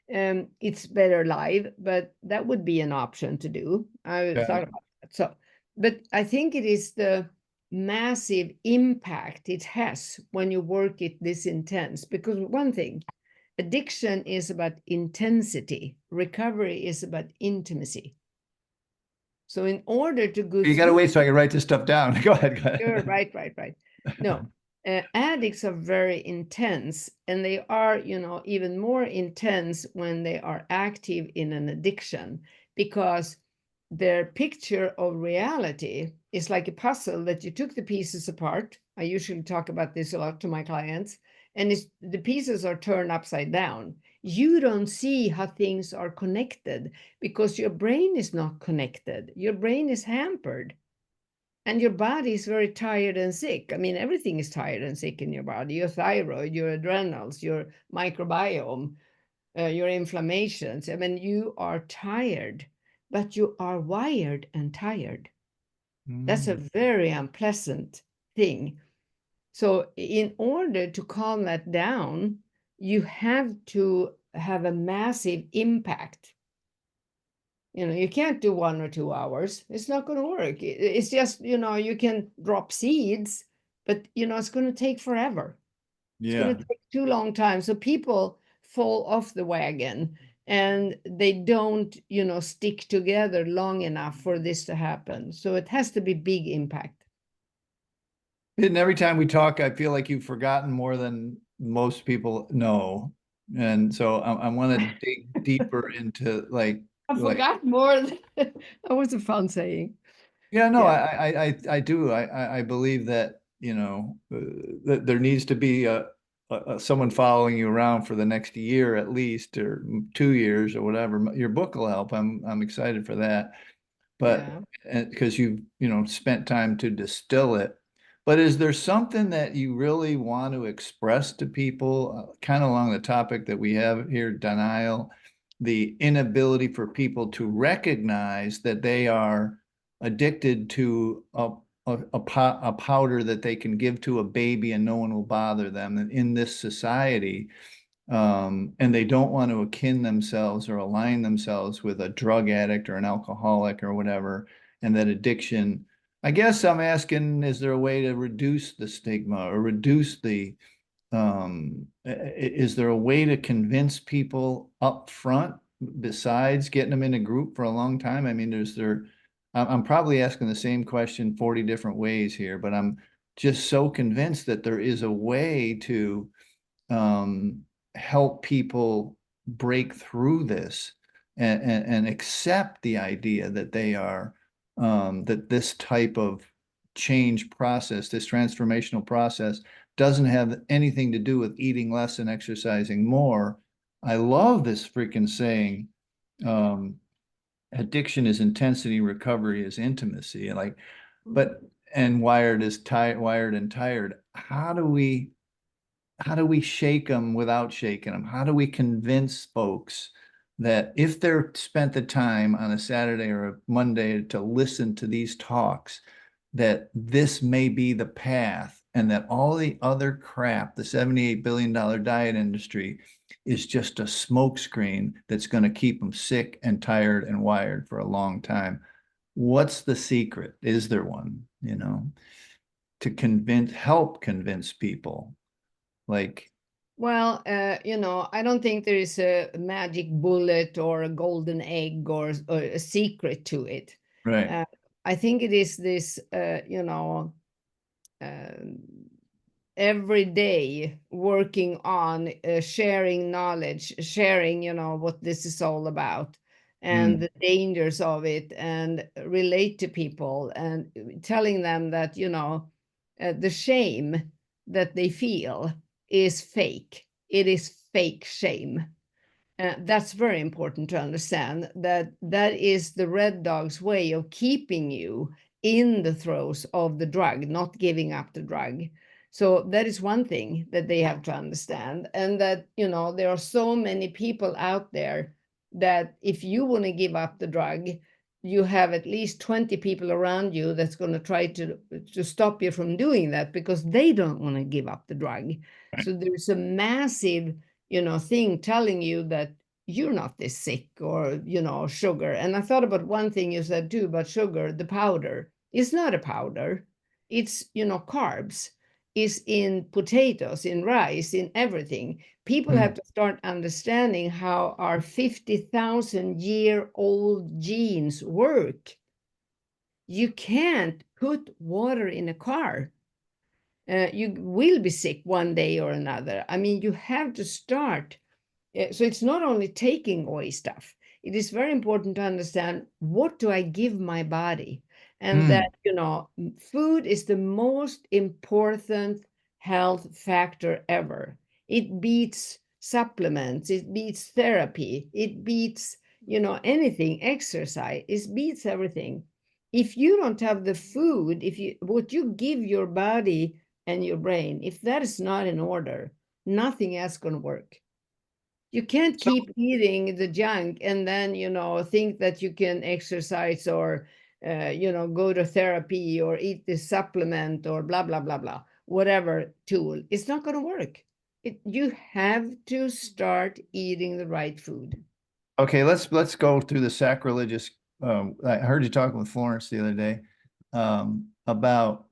It's better live, but that would be an option to do. I Got thought it. about that. So, but I think it is the massive impact it has when you work it this intense. Because one thing, addiction is about intensity, recovery is about intimacy. So in order to go You got to through, wait so I can write this stuff down. Go ahead. Go sure, ahead. right, right, right. No, addicts are very intense, and they are, even more intense when they are active in an addiction, because their picture of reality is like a puzzle that you took the pieces apart. I usually talk about this a lot to my clients, and the pieces are turned upside down. You don't see how things are connected because your brain is not connected. Your brain is hampered and your body is very tired and sick. I mean, everything is tired and sick in your body: your thyroid, your adrenals, your microbiome, your inflammations. I mean, you are tired, but you are wired and tired. That's a Mm. very unpleasant thing. So, in order to calm that down, you have to have a massive impact. You can't do 1 or 2 hours. It's not going to work. It's just, you can drop seeds, but, it's going to take forever. It's going Yeah. to take too long time. So people fall off the wagon and they don't, stick together long enough for this to happen. So it has to be big impact. And every time we talk, I feel like you've forgotten more than most people know. And so I want to dig deeper into I like, forgot more. That was a fun saying. yeah, no, Yeah. I do. I believe that, that there needs to be someone following you around for the next year at least, or 2 years or whatever. Your book will help. I'm excited for that. but Yeah. because you've, spent time to distill it. But is there something that you really want to express to people, kind of along the topic that we have here, denial, the inability for people to recognize that they are addicted to a powder that they can give to a baby and no one will bother them, and in this society, and they don't want to akin themselves or align themselves with a drug addict or an alcoholic or whatever, and that addiction. I guess I'm asking, is there a way to reduce the stigma or reduce the, is there a way to convince people up front besides getting them in a group for a long time? I mean, I'm probably asking the same question 40 different ways here, but I'm just so convinced that there is a way to um, help people break through this and accept the idea that they are that this type of change process, this transformational process, doesn't have anything to do with eating less and exercising more. I love this freaking saying, um, addiction is intensity, recovery is intimacy. And like, but and wired is tired, wired and tired. How do we shake them without shaking them? How do we convince folks that if they're spent the time on a Saturday or a Monday to listen to these talks, that this may be the path and that all the other crap, the $78 billion diet industry, is just a smokescreen that's going to keep them sick and tired and wired for a long time? What's the secret? Is there one, to help convince people? Like, Well, I don't think there is a magic bullet or a golden egg or a secret to it. right. Uh, I think it is this, um, every day working on sharing knowledge, sharing, what this is all about and Mm, the dangers of it, and relate to people and telling them that, the shame that they feel is fake. It is fake shame. That's very important to understand, that that is the red dog's way of keeping you in the throes of the drug, not giving up the drug. So that is one thing that they have to understand. And that, there are so many people out there that if you want to give up the drug, you have at least 20 people around you that's going to try to stop you from doing that because they don't want to give up the drug. right. So there's a massive thing telling you that you're not this sick, or, sugar. And I thought about one thing you said too about sugar, the powder. It's not a powder. It's, carbs. It's in potatoes, in rice, in everything. People have Mm. to start understanding how our 50,000-year-old genes work. You can't put water in a car. You will be sick one day or another. I mean, you have to start. So it's not only taking away stuff. It is very important to understand, what do I give my body? And that, Mm. food is the most important health factor ever. It beats supplements, it beats therapy, it beats, anything, exercise, it beats everything. If you don't have the food, what you give your body and your brain, if that is not in order, nothing else going to work. You can't So, keep eating the junk and then, think that you can exercise or, go to therapy or eat this supplement or blah, blah, blah, blah, whatever tool. It's not going to work. You have to start eating the right food. okay, let's go through the sacrilegious. I heard you talking with Florence the other day about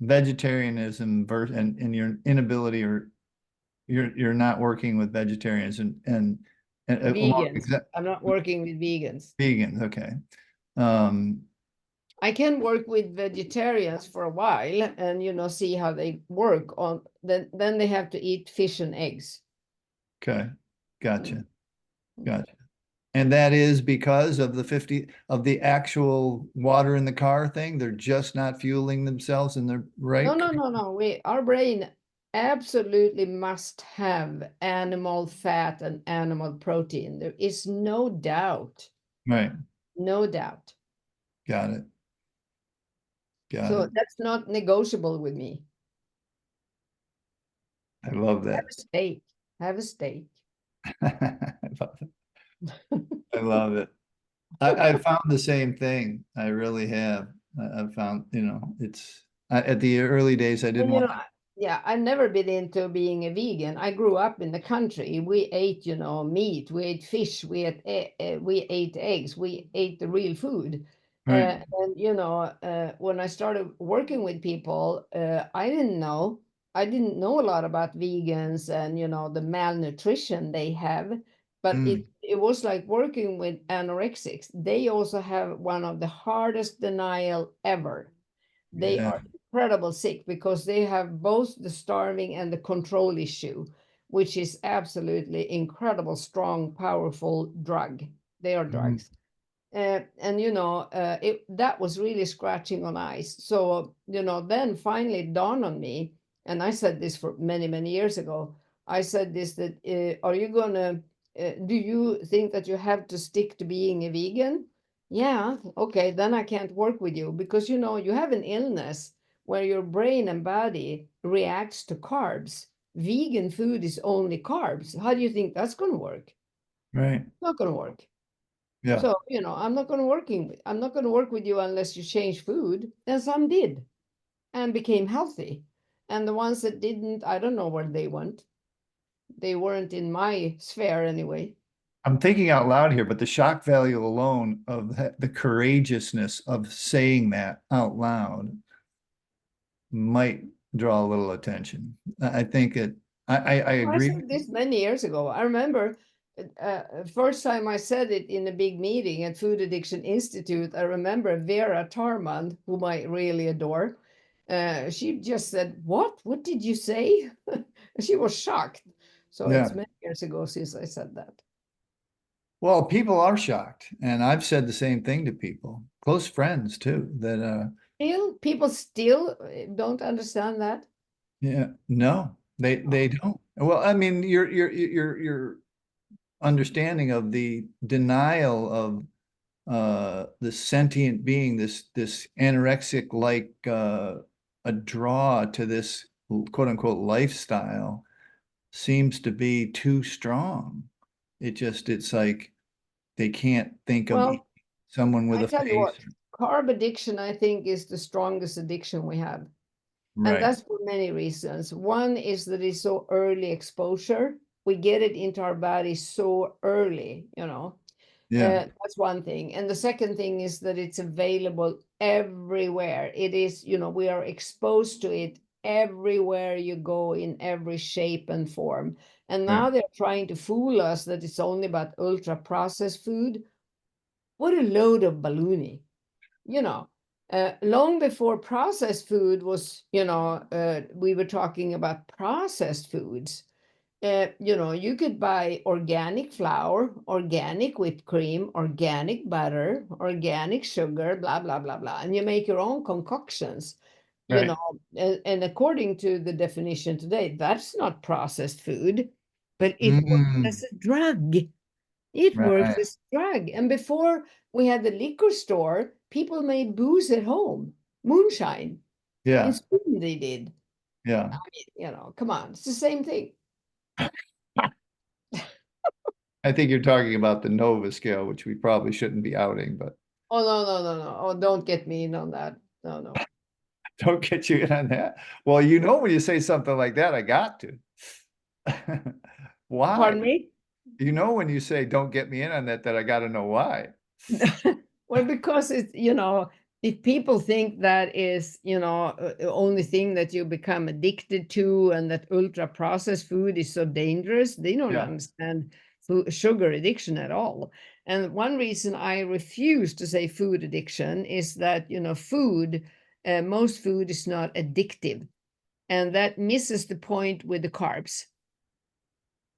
vegetarianism and your inability, or you're not working with vegetarians and along Vegans. I'm not working with vegans. vegans. Okay. Um, I can work with vegetarians for a while and, see how they work on, then they have to eat fish and eggs. okay. Gotcha. Mm. Mm. Gotcha. And that is because of the 50 of the actual water in the car thing. They're just not fueling themselves in the No, right. no, no, no. Our brain absolutely must have animal fat and animal protein. There is no doubt. Right. No doubt. Got it. Got So it. that's not negotiable with me. I love Have that. a steak. Have a steak. I love it. I love it. I found the same thing. I really have. I've found, at the early days, I didn't And you want know, to. yeah, I've never been into being a vegan. I grew up in the country. We ate, meat, we ate fish, we ate eggs, we ate the real food. Right. And when I started working with people, I didn't know a lot about vegans and the malnutrition they have. But Mm, it was like working with anorexics. They also have one of the hardest denial ever. They yeah. are incredible sick because they have both the starving and the control issue, which is absolutely incredible, strong, powerful drug. They are Mm, drugs. And that was really scratching on ice. So then finally it dawned on me, and I said this for many many years ago. I said this, that are you gonna do you think that you have to stick to being a vegan? Yeah, okay, then I can't work with you, because you have an illness where your brain and body reacts to carbs. Vegan food is only carbs. How do you think that's going to work? right. Not going to work. Yeah. So, I'm not going to work with you unless you change food. And some did and became healthy. And the ones that didn't, I don't know where they went. They weren't in my sphere anyway. I'm thinking out loud here, but the shock value alone of the courageousness of saying that out loud might draw a little attention. I think I I agree with said you. this many years ago. I remember first time I said it in a big meeting at Food Addiction Institute. I remember Vera Tarman, whom I really adore. She just said, "What? What did you say?" She was shocked. So it's Yeah. many years ago since I said that. Well, people are shocked, and I've said the same thing to people, close friends too, that People still don't understand that. yeah, no, they don't. Well, I mean, your understanding of the denial of the sentient being, this anorexic like a draw to this quote unquote lifestyle seems to be too strong. It's like they can't think of Well, someone with I a tell you face. what, carb addiction, I think, is the strongest addiction we have. And Right. that's for many reasons. One is that it's so early exposure. We get it into our body so early. Yeah. That's one thing. And the second thing is that it's available everywhere. It is, we are exposed to it everywhere you go, in every shape and form. And Right. now they're trying to fool us that it's only about ultra processed food. What a load of baloney. you know, Long before processed food was, we were talking about processed foods. You could buy organic flour, organic whipped cream, organic butter, organic sugar, blah, blah, blah, blah. And you make your own concoctions, you Right. know, and according to the definition today, that's not processed food, but it works Mm, as a drug. It works right. as drug. And before we had the liquor store, people made booze at home, moonshine. In Yeah. Sweden, they did. Yeah. Come on, it's the same thing. I think you're talking about the Nova scale, which we probably shouldn't be outing, but Oh, no, no, no, no. Oh, don't get me in on that. No, no. don't get you in on that. Well, when you say something like that, I got to. Why? Pardon me? When you say don't get me in on that, that I got to know why. Well, because if people think that is, the only thing that you become addicted to, and that ultra processed food is so dangerous, they don't Yeah. understand sugar addiction at all. And one reason I refuse to say food addiction is that, most food is not addictive, and that misses the point with the carbs.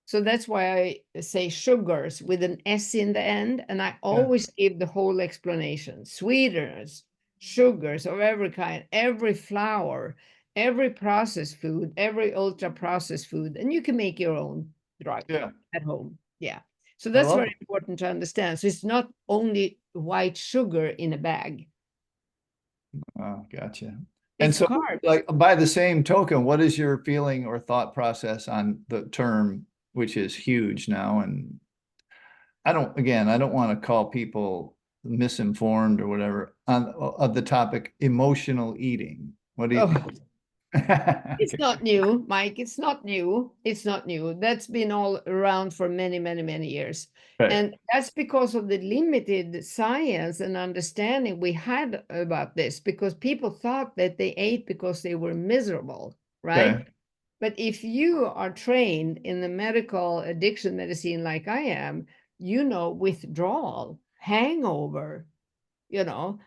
So that's why I say sugars with an S in the end. And I Yeah. always give the whole explanation: sweeteners, sugars of every kind, every flour, every processed food, every ultra processed food. And you can make your own drug Yeah. at home. Yeah. So I that's love very it. important to understand. So it's not only white sugar in a bag. Oh, gotcha. And It's so, carbs. like, by the same token, what is your feeling or thought process on the term, which is huge now? And I don't want to call people misinformed or whatever on of the topic emotional eating. What do you Oh, it's Okay. not new, Mike. It's not new. It's not new. That's been all around for many, many, many years. Okay. And that's because of the limited science and understanding we had about this, because people thought that they ate because they were miserable, right? Okay. But if you are trained in the medical addiction medicine like I am, you know, withdrawal, hangover,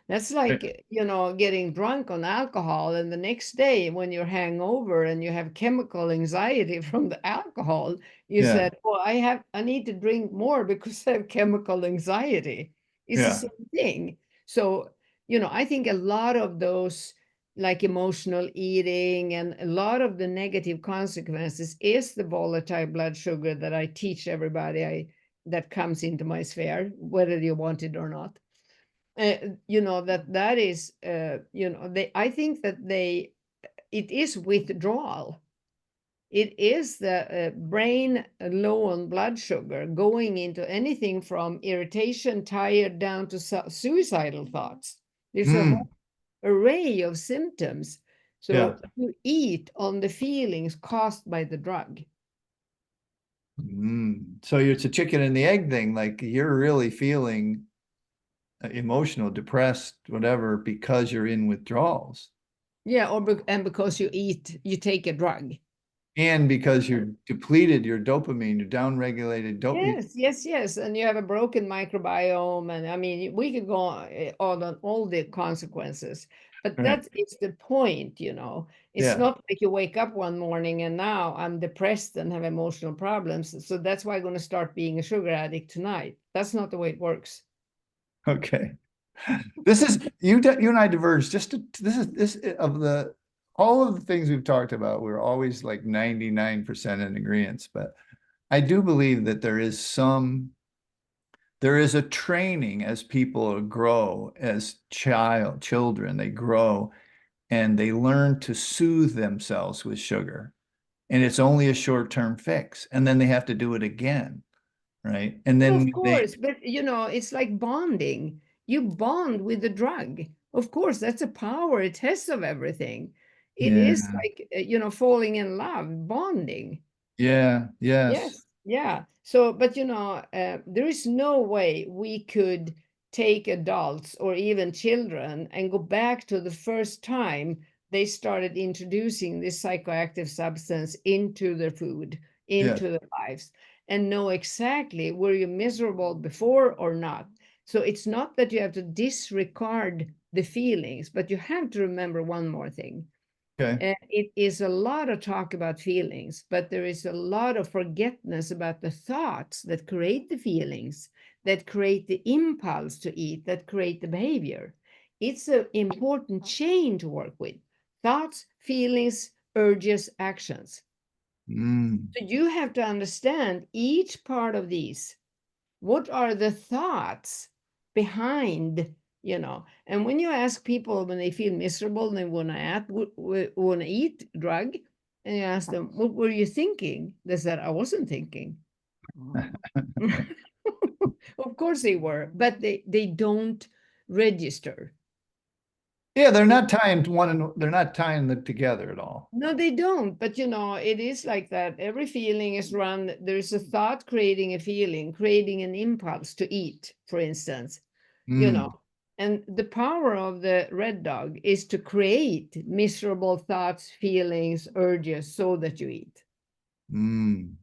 that's like, getting drunk on alcohol. And the next day, when you're hangover and you have chemical anxiety from the alcohol, you Yeah. said, "Oh, I need to drink more because I have chemical anxiety." It's the Yeah. same thing. So, I think a lot of those, like emotional eating and a lot of the negative consequences, is the volatile blood sugar that I teach everybody that comes into my sphere, whether you want it or not. That is, I think that it is withdrawal. It is the brain low on blood sugar going into anything from irritation, tired, down to suicidal thoughts. There's a Mm. whole array of symptoms. Yeah. So you eat on the feelings caused by the drug. Mm. So it's a chicken and the egg thing. Like you're really feeling emotional, depressed, whatever, because you're in withdrawals. Yeah, and because you take a drug. And because you're depleted your dopamine, you're downregulated dopamine. Yes, yes, yes. And you have a broken microbiome. And I mean, we could go on all the consequences, but Right. that is the point. It's Yeah. not like you wake up one morning and now I'm depressed and have emotional problems. So that's why I'm going to start being a sugar addict tonight. That's not the way it works. Okay. This is you and I diverge just to this of the all of the things we've talked about, we're always like 99% in agreement. But I do believe that there is a training as people grow, as children, they grow and they learn to soothe themselves with sugar. And it's only a short-term fix. And then they have to do it again, right? And Well, then of course, but it's like bonding. You bond with the drug. Of course, that's a power, a test of everything. It is yeah, like, falling in love, bonding. yeah, yes, Yes, yeah. So, but there is no way we could take adults or even children and go back to the first time they started introducing this psychoactive substance into their food, yes, into their lives, and know exactly were you miserable before or not. So it's not that you have to disregard the feelings, but you have to remember one more thing. okay. It is a lot of talk about feelings, but there is a lot of forgetfulness about the thoughts that create the feelings, that create the impulse to eat, that create the behavior. It's an important chain to work with: thoughts, feelings, urges, actions. Mm, So you have to understand each part of these. What are the thoughts behind, and when you ask people when they feel miserable and they want to eat drug, and you ask them, what were you thinking? They said, I wasn't thinking. Of course they were, but they don't register. yeah, they're not tying one and they're not tying them together at all. No, they don't. But it is like that. Every feeling is run. There's a thought creating a feeling, creating an impulse to eat, for instance. you know Mm, and the power of the red dog is to create miserable thoughts, feelings, urges so that you eat. mm,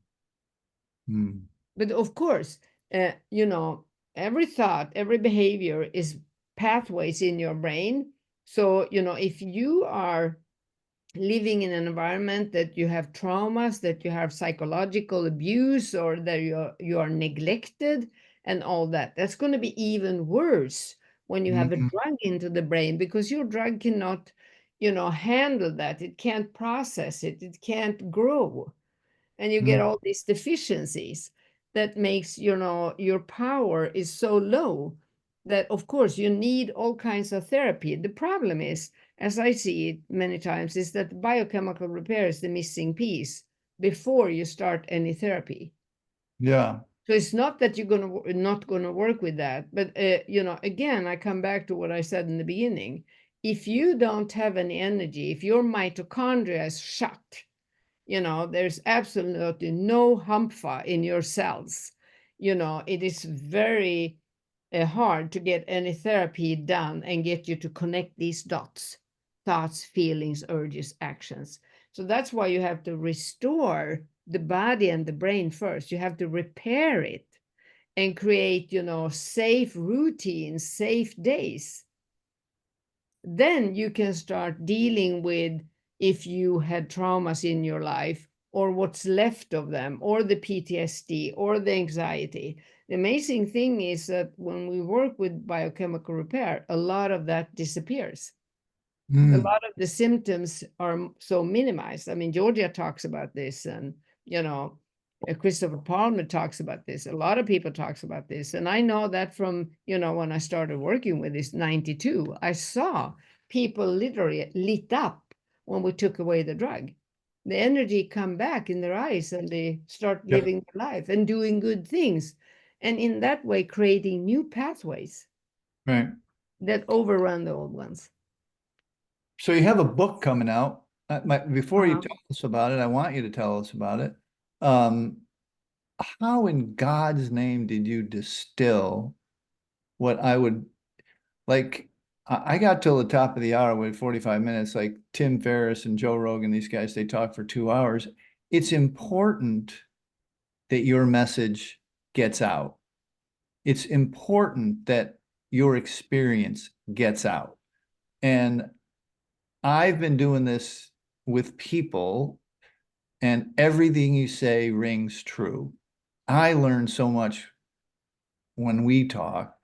mm, But of course, every thought, every behavior is pathways in your brain. So if you are living in an environment that you have traumas, that you have psychological abuse, or that you are neglected and all that, that's going to be even worse when you have a mm, drug into the brain, because your drug cannot handle that. It can't process it. It can't grow, and you get mm, all these deficiencies that makes your power is so low that of course you need all kinds of therapy. The problem is, as I see it many times, is that biochemical repair is the missing piece before you start any therapy. Yeah. So it's not that you're not gonna work with that, but you know, again, I come back to what I said in the beginning. If you don't have any energy, if your mitochondria is shut, you know, there's absolutely no humpha in your cells. You know, it is very hard to get any therapy done and get you to connect these dots, thoughts, feelings, urges, actions. So that's why you have to restore the body and the brain first. You have to repair it and create, you know, safe routines, safe days. Then you can start dealing with if you had traumas in your life or what's left of them, or the PTSD or the anxiety. The amazing thing is that when we work with biochemical repair, a lot of that disappears. A Mm. lot of the symptoms are so minimized. I mean, Georgia talks about this, and you know, Christopher Palmer talks about this. A lot of people talks about this, and I know that from, you know, when I started working with this 92, I saw people literally lit up when we took away the drug. The energy come back in their eyes, and they start Yeah. living their life and doing good things, and in that way creating new pathways Right. that overrun the old ones. So you have a book coming out. Before you Uh-huh. tell us about it, I want you to tell us about it. Um, how in God's name did you distill what I would like? I got till the top of the hour with 45 minutes, like Tim Ferriss and Joe Rogan, these guys, they talk for 2 hours. It's important that your message gets out. It's important that your experience gets out. And I've been doing this with people, and everything you say rings true. I learn so much when we talk.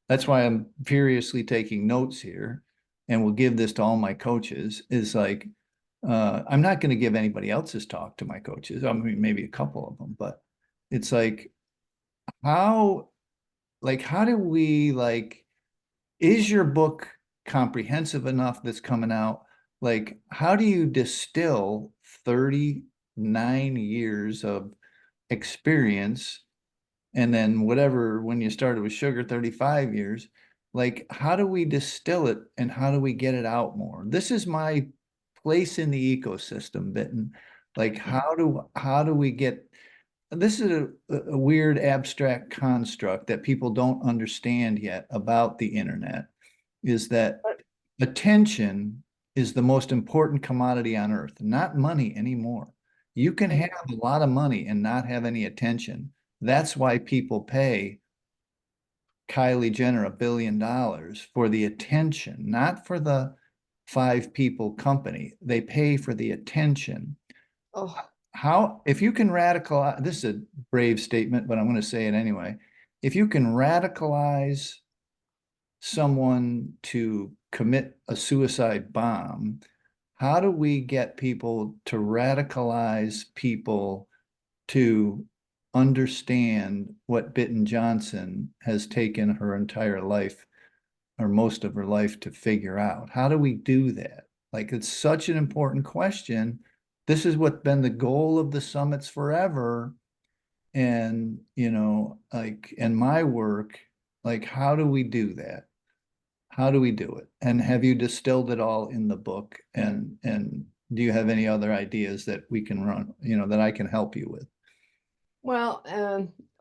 That's why I'm furiously taking notes here, and will give this to all my coaches. Is like, I'm not going to give anybody else's talk to my coaches. I mean, maybe a couple of them, but it's like, how, how do we is your book comprehensive enough that's coming out? Like, how do you distill 39 years of experience, and then whatever, when you started with sugar, 35 years? Like, how do we distill it and how do we get it out more? This is my place in the ecosystem, Bitten. Like, how do we get this is a weird abstract construct that people don't understand yet about the internet, is that attention is the most important commodity on earth, not money anymore. You can have a lot of money and not have any attention. That's why people pay Kylie Jenner $1 billion for the attention, not for the 5 people company. They pay for the attention. Oh, How, if you can radicalize, this is a brave statement, but I'm going to say it anyway. If you can radicalize someone to commit a suicide bomb, how do we get people to radicalize people to understand what Bitten Jonsson has taken her entire life, or most of her life, to figure out? How do we do that? Like, it's such an important question. This is what's been the goal of the summits forever. And, in my work, like, how do we do that? How do we do it? And have you distilled it all in the book? And do you have any other ideas that we can run, that I can help you with? well,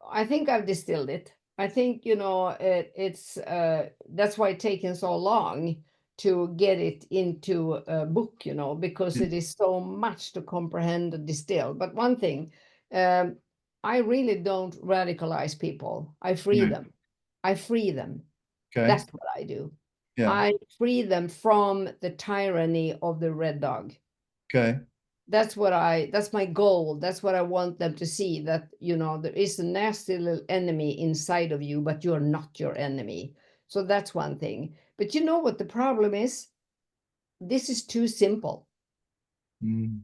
I think I've distilled it. I think, you know, it's that's why it's taken so long to get it into a book, you know, because it is so much to comprehend and distill. But one thing, um, I really don't radicalize people. I free Right. them. I free them. Okay. That's what I do. Yeah. I free them from the tyranny of the red dog. Okay. That's my goal. That's what I want them to see, that, you know, there is a nasty little enemy inside of you, but you're not your enemy. So that's one thing. But you know what the problem is? This is too simple. Mm.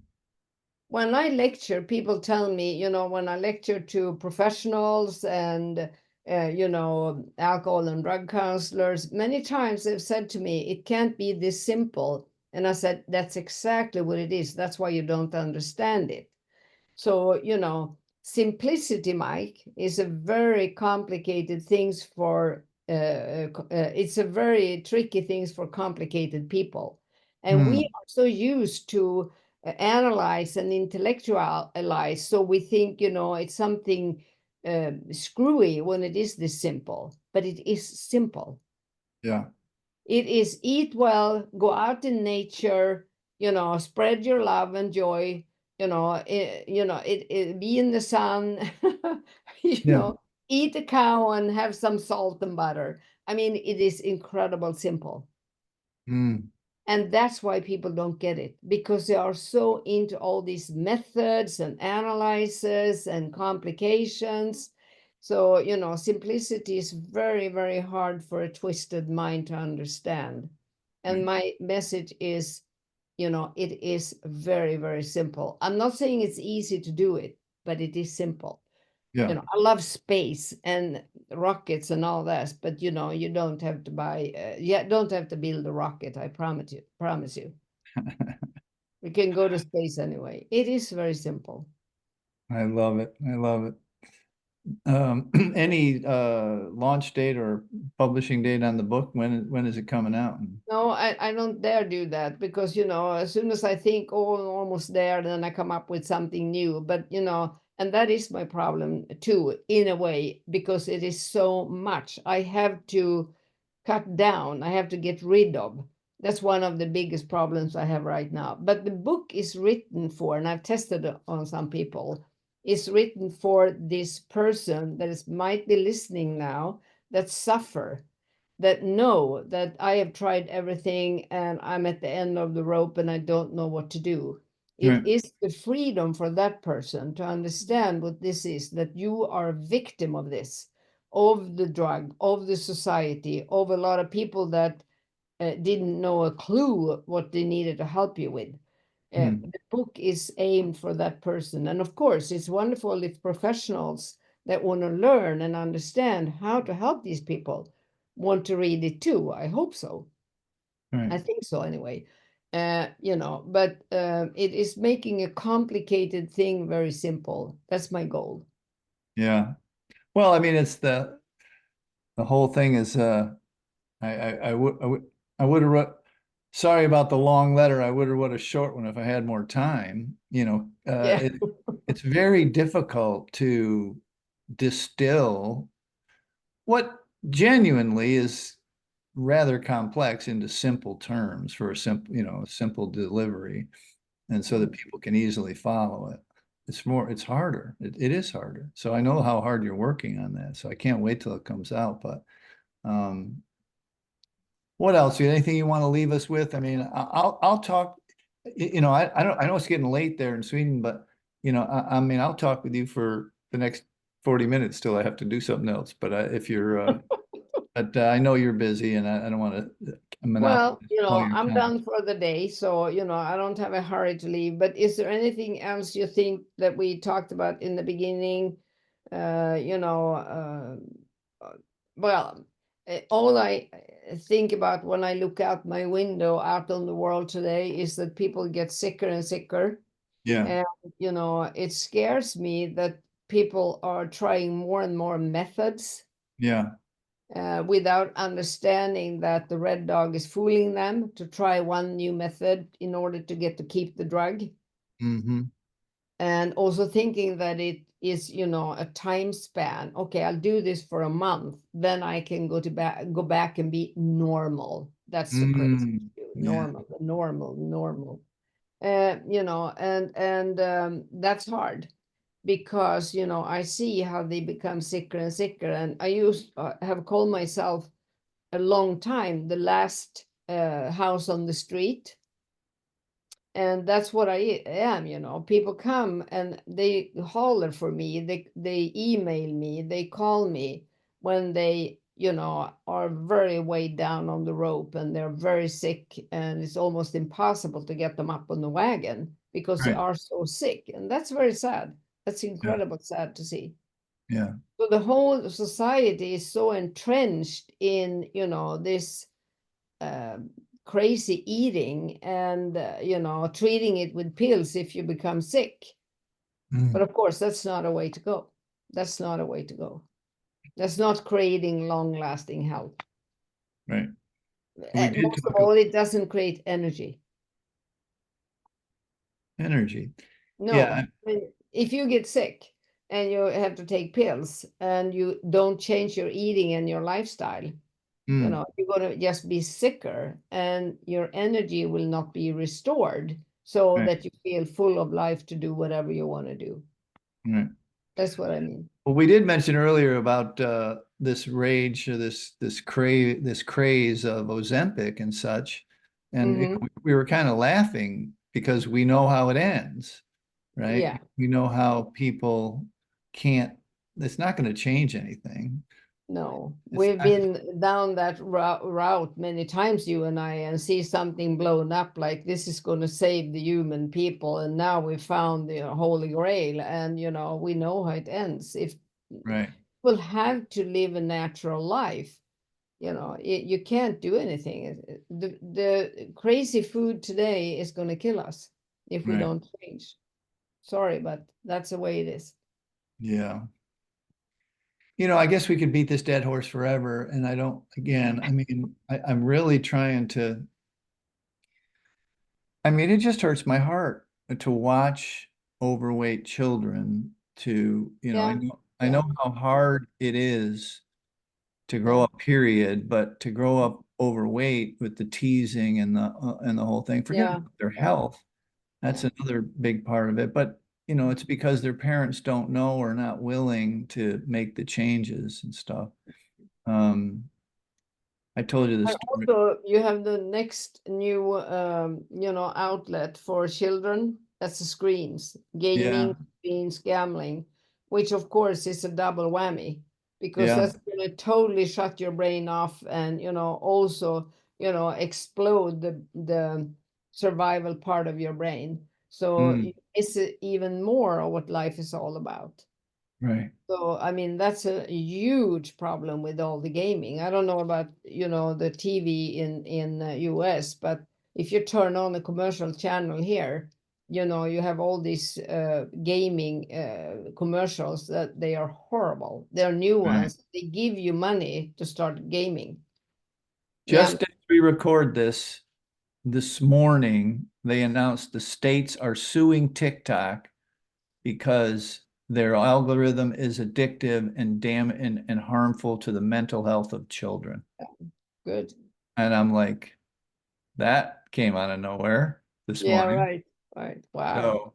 When I lecture, people tell me, you know, when I lecture to professionals and alcohol and drug counselors. Many times they've said to me, it can't be this simple. And I said, that's exactly what it is. That's why you don't understand it. So, simplicity, Mike, is a very complicated things for, it's a very tricky things for complicated people. And we Hmm. are so used to analyze and intellectualize. So we think, it's something screwy when it is this simple, but it is simple. Yeah. It is eat well, go out in nature, spread your love and joy, be in the sun, you Yeah. know, eat a cow and have some salt and butter. I mean, it is incredible simple. Mm. And that's why people don't get it, because they are so into all these methods and analyses and complications. So, simplicity is very, very hard for a twisted mind to understand. And my message is, it is very, very simple. I'm not saying it's easy to do it, but it is simple. Yeah. I love space and rockets and all that, but you don't have to don't have to build a rocket. I promise you. We can go to space anyway. It is very simple. I love it. I love it. Any launch date or publishing date on the book? When is it coming out? No, I don't dare do that because, as soon as I think, oh, I'm almost there, then I come up with something new. But, and that is my problem too, in a way, because it is so much. I have to cut down, I have to get rid of. That's one of the biggest problems I have right now. But the book is written for, and I've tested it on some people, is written for this person that might be listening now that suffer, that know that I have tried everything and I'm at the end of the rope and I don't know what to do. It Right. is the freedom for that person to understand what this is, that you are a victim of this, of the drug, of the society, of a lot of people that didn't know a clue what they needed to help you with. Hmm. The book is aimed for that person. And of course, it's wonderful if professionals that want to learn and understand how to help these people want to read it too. I hope so. Right. I think so anyway. But it is making a complicated thing very simple. That's my goal. Yeah. Well, I mean, it's the whole thing is I would have wrote, sorry about the long letter. I would have wrote a short one if I had more time. Yeah. It's very difficult to distill what genuinely is rather complex into simple terms for a simple delivery, and so that people can easily follow it. It's harder. It is harder. So I know how hard you're working on that. So I can't wait till it comes out. But um, what else? Anything you want to leave us with? I mean, I'll talk. I know it's getting late there in Sweden, but I mean, I'll talk with you for the next 40 minutes till I have to do something else. But if you're, but I know you're busy, and I don't want to Well, monopolize all your I'm time. done for the day, so, I don't have a hurry to leave. But is there anything else you think that we talked about in the beginning? Uh, you know, uh, well, all I think about when I look out my window out on the world today is that people get sicker and sicker. Yeah, And, it scares me that people are trying more and more methods yeah, without understanding that the red dog is fooling them to try one new method in order to get to keep the drug. hmm, And also thinking that it is, a time span. Okay, I'll do this for a month, then I can go back and be normal. That's so crazy. mm, yeah, Normal. And that's hard because I see how they become sicker and sicker. And I have called myself a long time the last house on the street, and that's what I am. People come and they holler for me, they email me, they call me when they are very way down on the rope and they're very sick and it's almost impossible to get them up on the wagon because they right, are so sick, and that's very sad. That's yeah, incredible sad to see. Yeah. So the whole society is so entrenched in, this uh, crazy eating and, treating it with pills if you become sick. But Mm, of course, that's not a way to go. That's not a way to go. That's not creating long-lasting health. right. We did Most of talk about all, it doesn't create energy. energy. No, Yeah. I mean, if you get sick and you have to take pills and you don't change your eating and your lifestyle, Mm, you're going to just be sicker and your energy will not be restored so right. that you feel full of life to do whatever you want to do. Right. That's what I mean. Well, we did mention earlier about this rage or this craze of Ozempic and such, and Hmm. we were kind of laughing because we know how it ends, right? Yeah. We know how people can't. It's not going to change anything. No, It's we've not, been down that route many times, you and I, and see something blown up like this is going to save the human people. And now we found the Holy Grail, and we know how it ends. If right, people have to live a natural life, you can't do anything. The crazy food today is going to kill us if we right, don't change. Sorry, but that's the way it is. yeah. I guess we could beat this dead horse forever, and I don't. Again, I mean, I'm really trying to. I mean, it just hurts my heart to watch overweight children Yeah, I yeah, know how hard it is to grow yeah, up, period, but to grow up overweight with the teasing and the whole thing, forget yeah. about their Yeah. health. That's Yeah. another big part of it. But, it's because their parents don't know or not willing to make the changes and stuff. Um, I told you this And story. also, you have the next new, outlet for children. That's the screens, Yeah, gaming, screens, gambling, which of course is a double whammy because yeah, that's going to totally shut your brain off and, also, explode the survival part of your brain. So mm, it's even more of what life is all about. right, So, I mean, that's a huge problem with all the gaming. I don't know about, the TV in US, but if you turn on a commercial channel here, you have all these gaming commercials that they are horrible. They're new right. ones. They give you money to start gaming. Yeah, Just as we record this morning, they announced the states are suing TikTok because their algorithm is addictive and harmful to the mental health of children. good. And I'm like, that came out of nowhere this Yeah, morning. right. Right. Wow. So,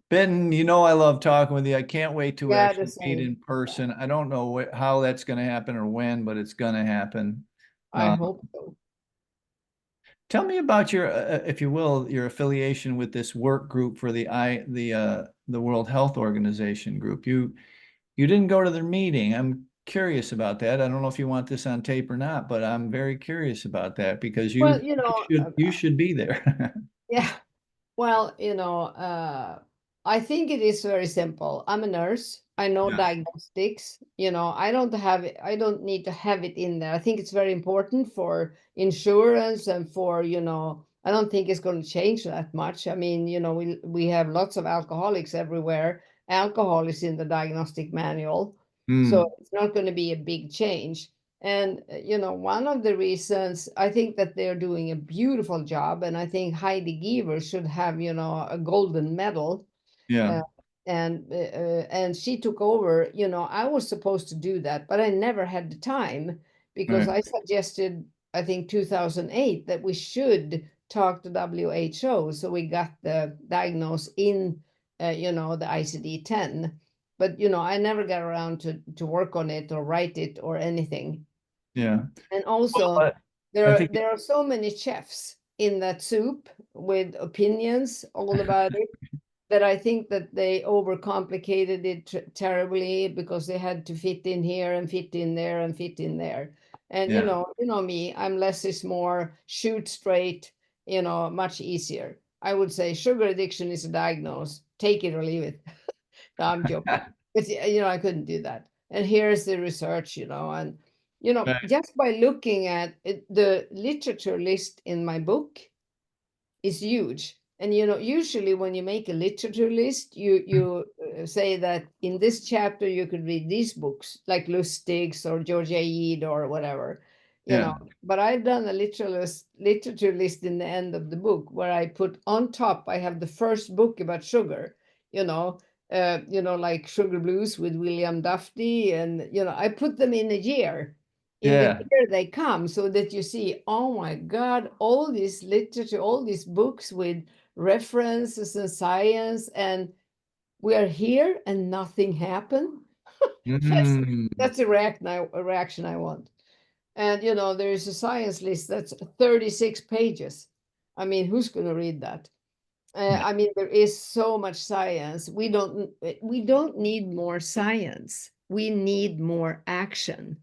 Ben, I love talking with you. I can't wait to Yeah, the actually meet same. in person. I don't know how that's going to happen or when, but it's going to happen. I Uh, hope so. Tell me about your, if you will, your affiliation with this work group for the World Health Organization group. You didn't go to their meeting. I'm curious about that. I don't know if you want this on tape or not, but I'm very curious about that because Well, you should be there. yeah. Well, I think it is very simple. I'm a nurse. I know Yeah. diagnostics. I don't have it, I don't need to have it in there. I think it's very important for insurance and for, I don't think it's going to change that much. I mean, we have lots of alcoholics everywhere. Alcohol is in the diagnostic manual. So Mm, it's not going to be a big change. And, one of the reasons I think that they're doing a beautiful job, and I think Heidi Geaver should have, a golden medal. yeah. Uh, and she took over, I was supposed to do that, but I never had the time because Right. I suggested, I think 2008, that we should talk to WHO. So we got the diagnose in, the ICD-10. But, I never got around to work on it or write it or anything. Yeah. And Well, also, I there think, there are so many chefs in that soup with opinions all about it that I think that they overcomplicated it terribly because they had to fit in here and fit in there and fit in there. And yeah. me, I'm less is more, shoot straight, much easier. I would say sugar addiction is a diagnosis. Take it or leave it. No, I'm joking. But I couldn't do that. And here's the research, and Right. just by looking at it, the literature list in my book is huge. And usually when you make a literature list, you say that in this chapter you could read these books, like Lustig's or George Aid or whatever, Yeah. But I've done a literature list in the end of the book where I put on top, I have the first book about sugar, like Sugar Blues with William Duffy, and I put them in a year, in the Yeah. year they come, so that you see, oh my God, all this literature, all these books with references and science, and we are here and nothing happened. that's Mm. that's a reaction I want. And there is a science list that's 36 pages. I mean, who's going to read that? Yeah. I mean, there is so much science. We don't need more science. We need more action.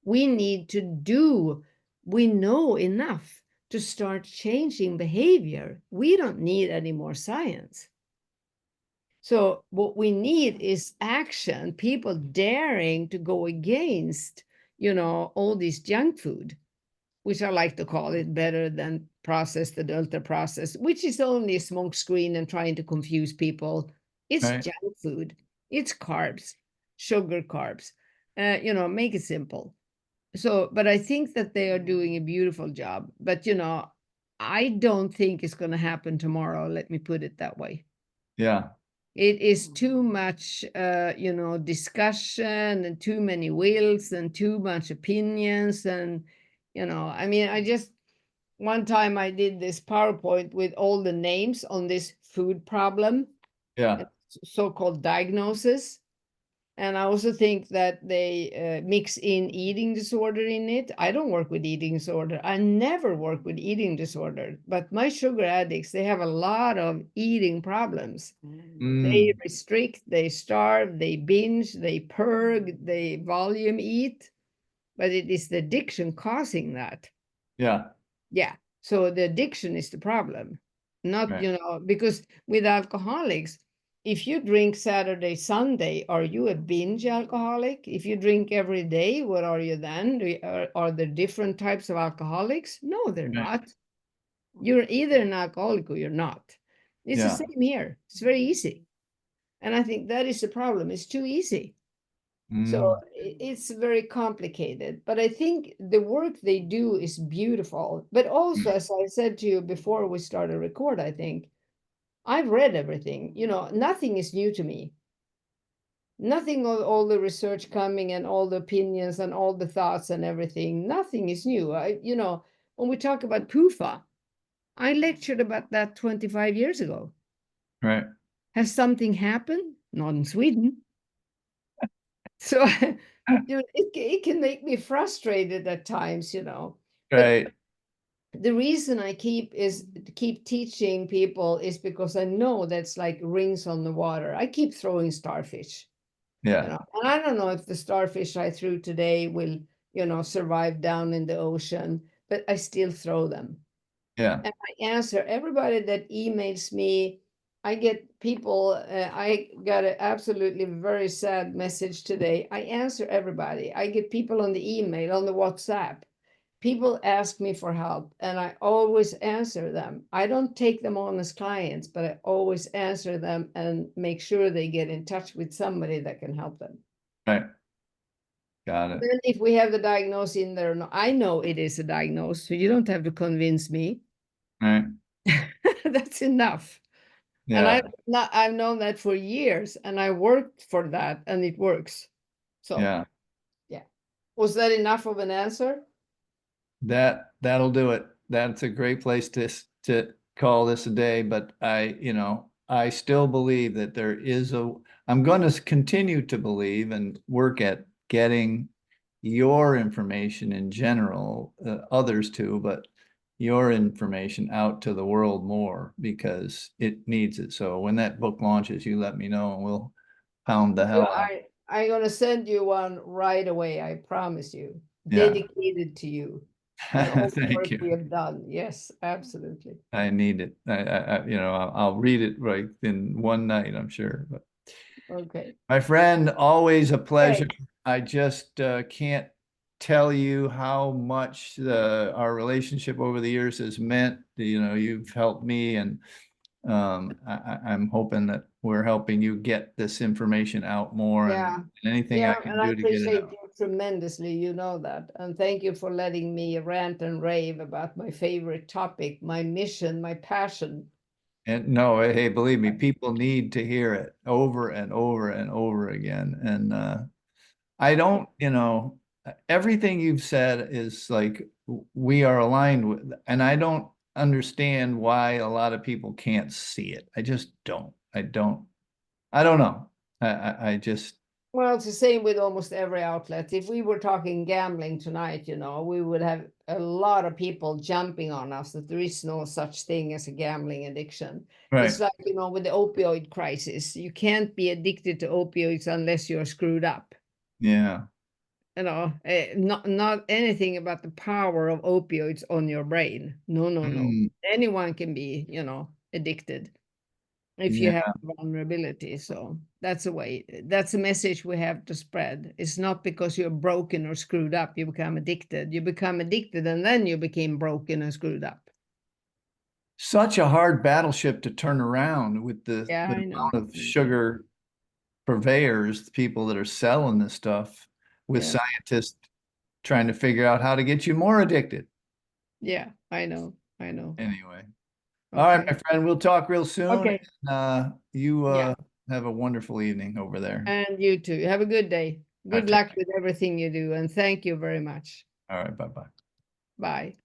We need to do. We know enough to start changing behavior. We don't need any more science. So what we need is action, people daring to go against, all this junk food, which I like to call it better than processed and ultra processed, which is only a smoke screen and trying to confuse people. It's Right. junk food. It's carbs, sugar carbs. Make it simple. So, but I think that they are doing a beautiful job. But I don't think it's going to happen tomorrow. Let me put it that way. Yeah. It is too much, discussion and too many wills and too much opinions. And, I mean, one time I did this PowerPoint with all the names on this food problem, Yeah. so-called diagnosis. And I also think that they mix in eating disorder in it. I don't work with eating disorder. I never work with eating disorder. But my sugar addicts, they have a lot of eating problems. They Mm. restrict, they starve, they binge, they purge, they volume eat. But it is the addiction causing that. Yeah. Yeah. So the addiction is the problem. Not, Right. because with alcoholics, if you drink Saturday, Sunday, are you a binge alcoholic? If you drink every day, what are you then? Are there different types of alcoholics? No, they're Right. not. You're either an alcoholic or you're not. It's the Yeah. same here. It's very easy. And I think that is the problem. It's too easy. So Mm. it's very complicated, but I think the work they do is beautiful. But also, as I said to you before we started record, I think I've read everything. Nothing is new to me. Nothing of all the research coming and all the opinions and all the thoughts and everything. Nothing is new. When we talk about PUFA, I lectured about that 25 years ago. Right. Has something happened? Not in Sweden. So, it can make me frustrated at times, But Right. the reason I keep teaching people is because I know that's like rings on the water. I keep throwing starfish, Yeah. and I don't know if the starfish I threw today will, survive down in the ocean, but I still throw them. Yeah. And I answer everybody that emails me. I get people, I got an absolutely very sad message today. I answer everybody. I get people on the email, on the WhatsApp. People ask me for help, and I always answer them. I don't take them on as clients, but I always answer them and make sure they get in touch with somebody that can help them. Right. Got it. Then if we have the diagnosis in there, no, I know it is a diagnosis, so you don't have to convince me. Right. That's enough. And Yeah. I've known that for years, and I worked for that, and it works. So Yeah. yeah. Was that enough of an answer? That'll do it. That's a great place to call this a day. But I still believe that I'm going to continue to believe and work at getting your information in general, others too, but your information out to the world more because it needs it. So when that book launches, you let me know and we'll pound the hell out. I'm gonna send you one right away, I promise you. Yeah. Dedicated to you and all the Thank work you. we have done. Yes, absolutely. I need it. I'll read it right in one night, I'm sure. But Okay. My friend, always a pleasure. Great. I just can't tell you how much our relationship over the years has meant. You know, you've helped me, and I'm hoping that we're helping you get this information out more, and Yeah. anything I Yeah, can and I do to get it appreciate out. you tremendously, you know that. And thank you for letting me rant and rave about my favorite topic, my mission, my passion. And no, hey, believe me, people need to hear it over and over and over again. And I don't, you know, everything you've said is like we are aligned with, and I don't understand why a lot of people can't see it. I just don't. I don't know. I just Well, it's the same with almost every outlet. If we were talking gambling tonight, we would have a lot of people jumping on us that there is no such thing as a gambling addiction. It's right. like, with the opioid crisis, you can't be addicted to opioids unless you're screwed up. Yeah. Not anything about the power of opioids on your brain. No, no, no. Mm, Anyone can be, addicted if you yeah. have vulnerability. So that's a way, that's a message we have to spread. It's not because you're broken or screwed up, you become addicted. You become addicted and then you became broken and screwed up. Such a hard battleship to turn around with Yeah, the I know. amount of sugar purveyors, the people that are selling this stuff, with Yeah, scientists trying to figure out how to get you more addicted. yeah, I know. I know. Anyway, all right, my Okay. friend, we'll talk real soon. Okay. You Yeah. have a wonderful evening over there. And you too. Have a good day. All right, Good luck with everything you do. And thank you very much. all right, bye bye. Bye.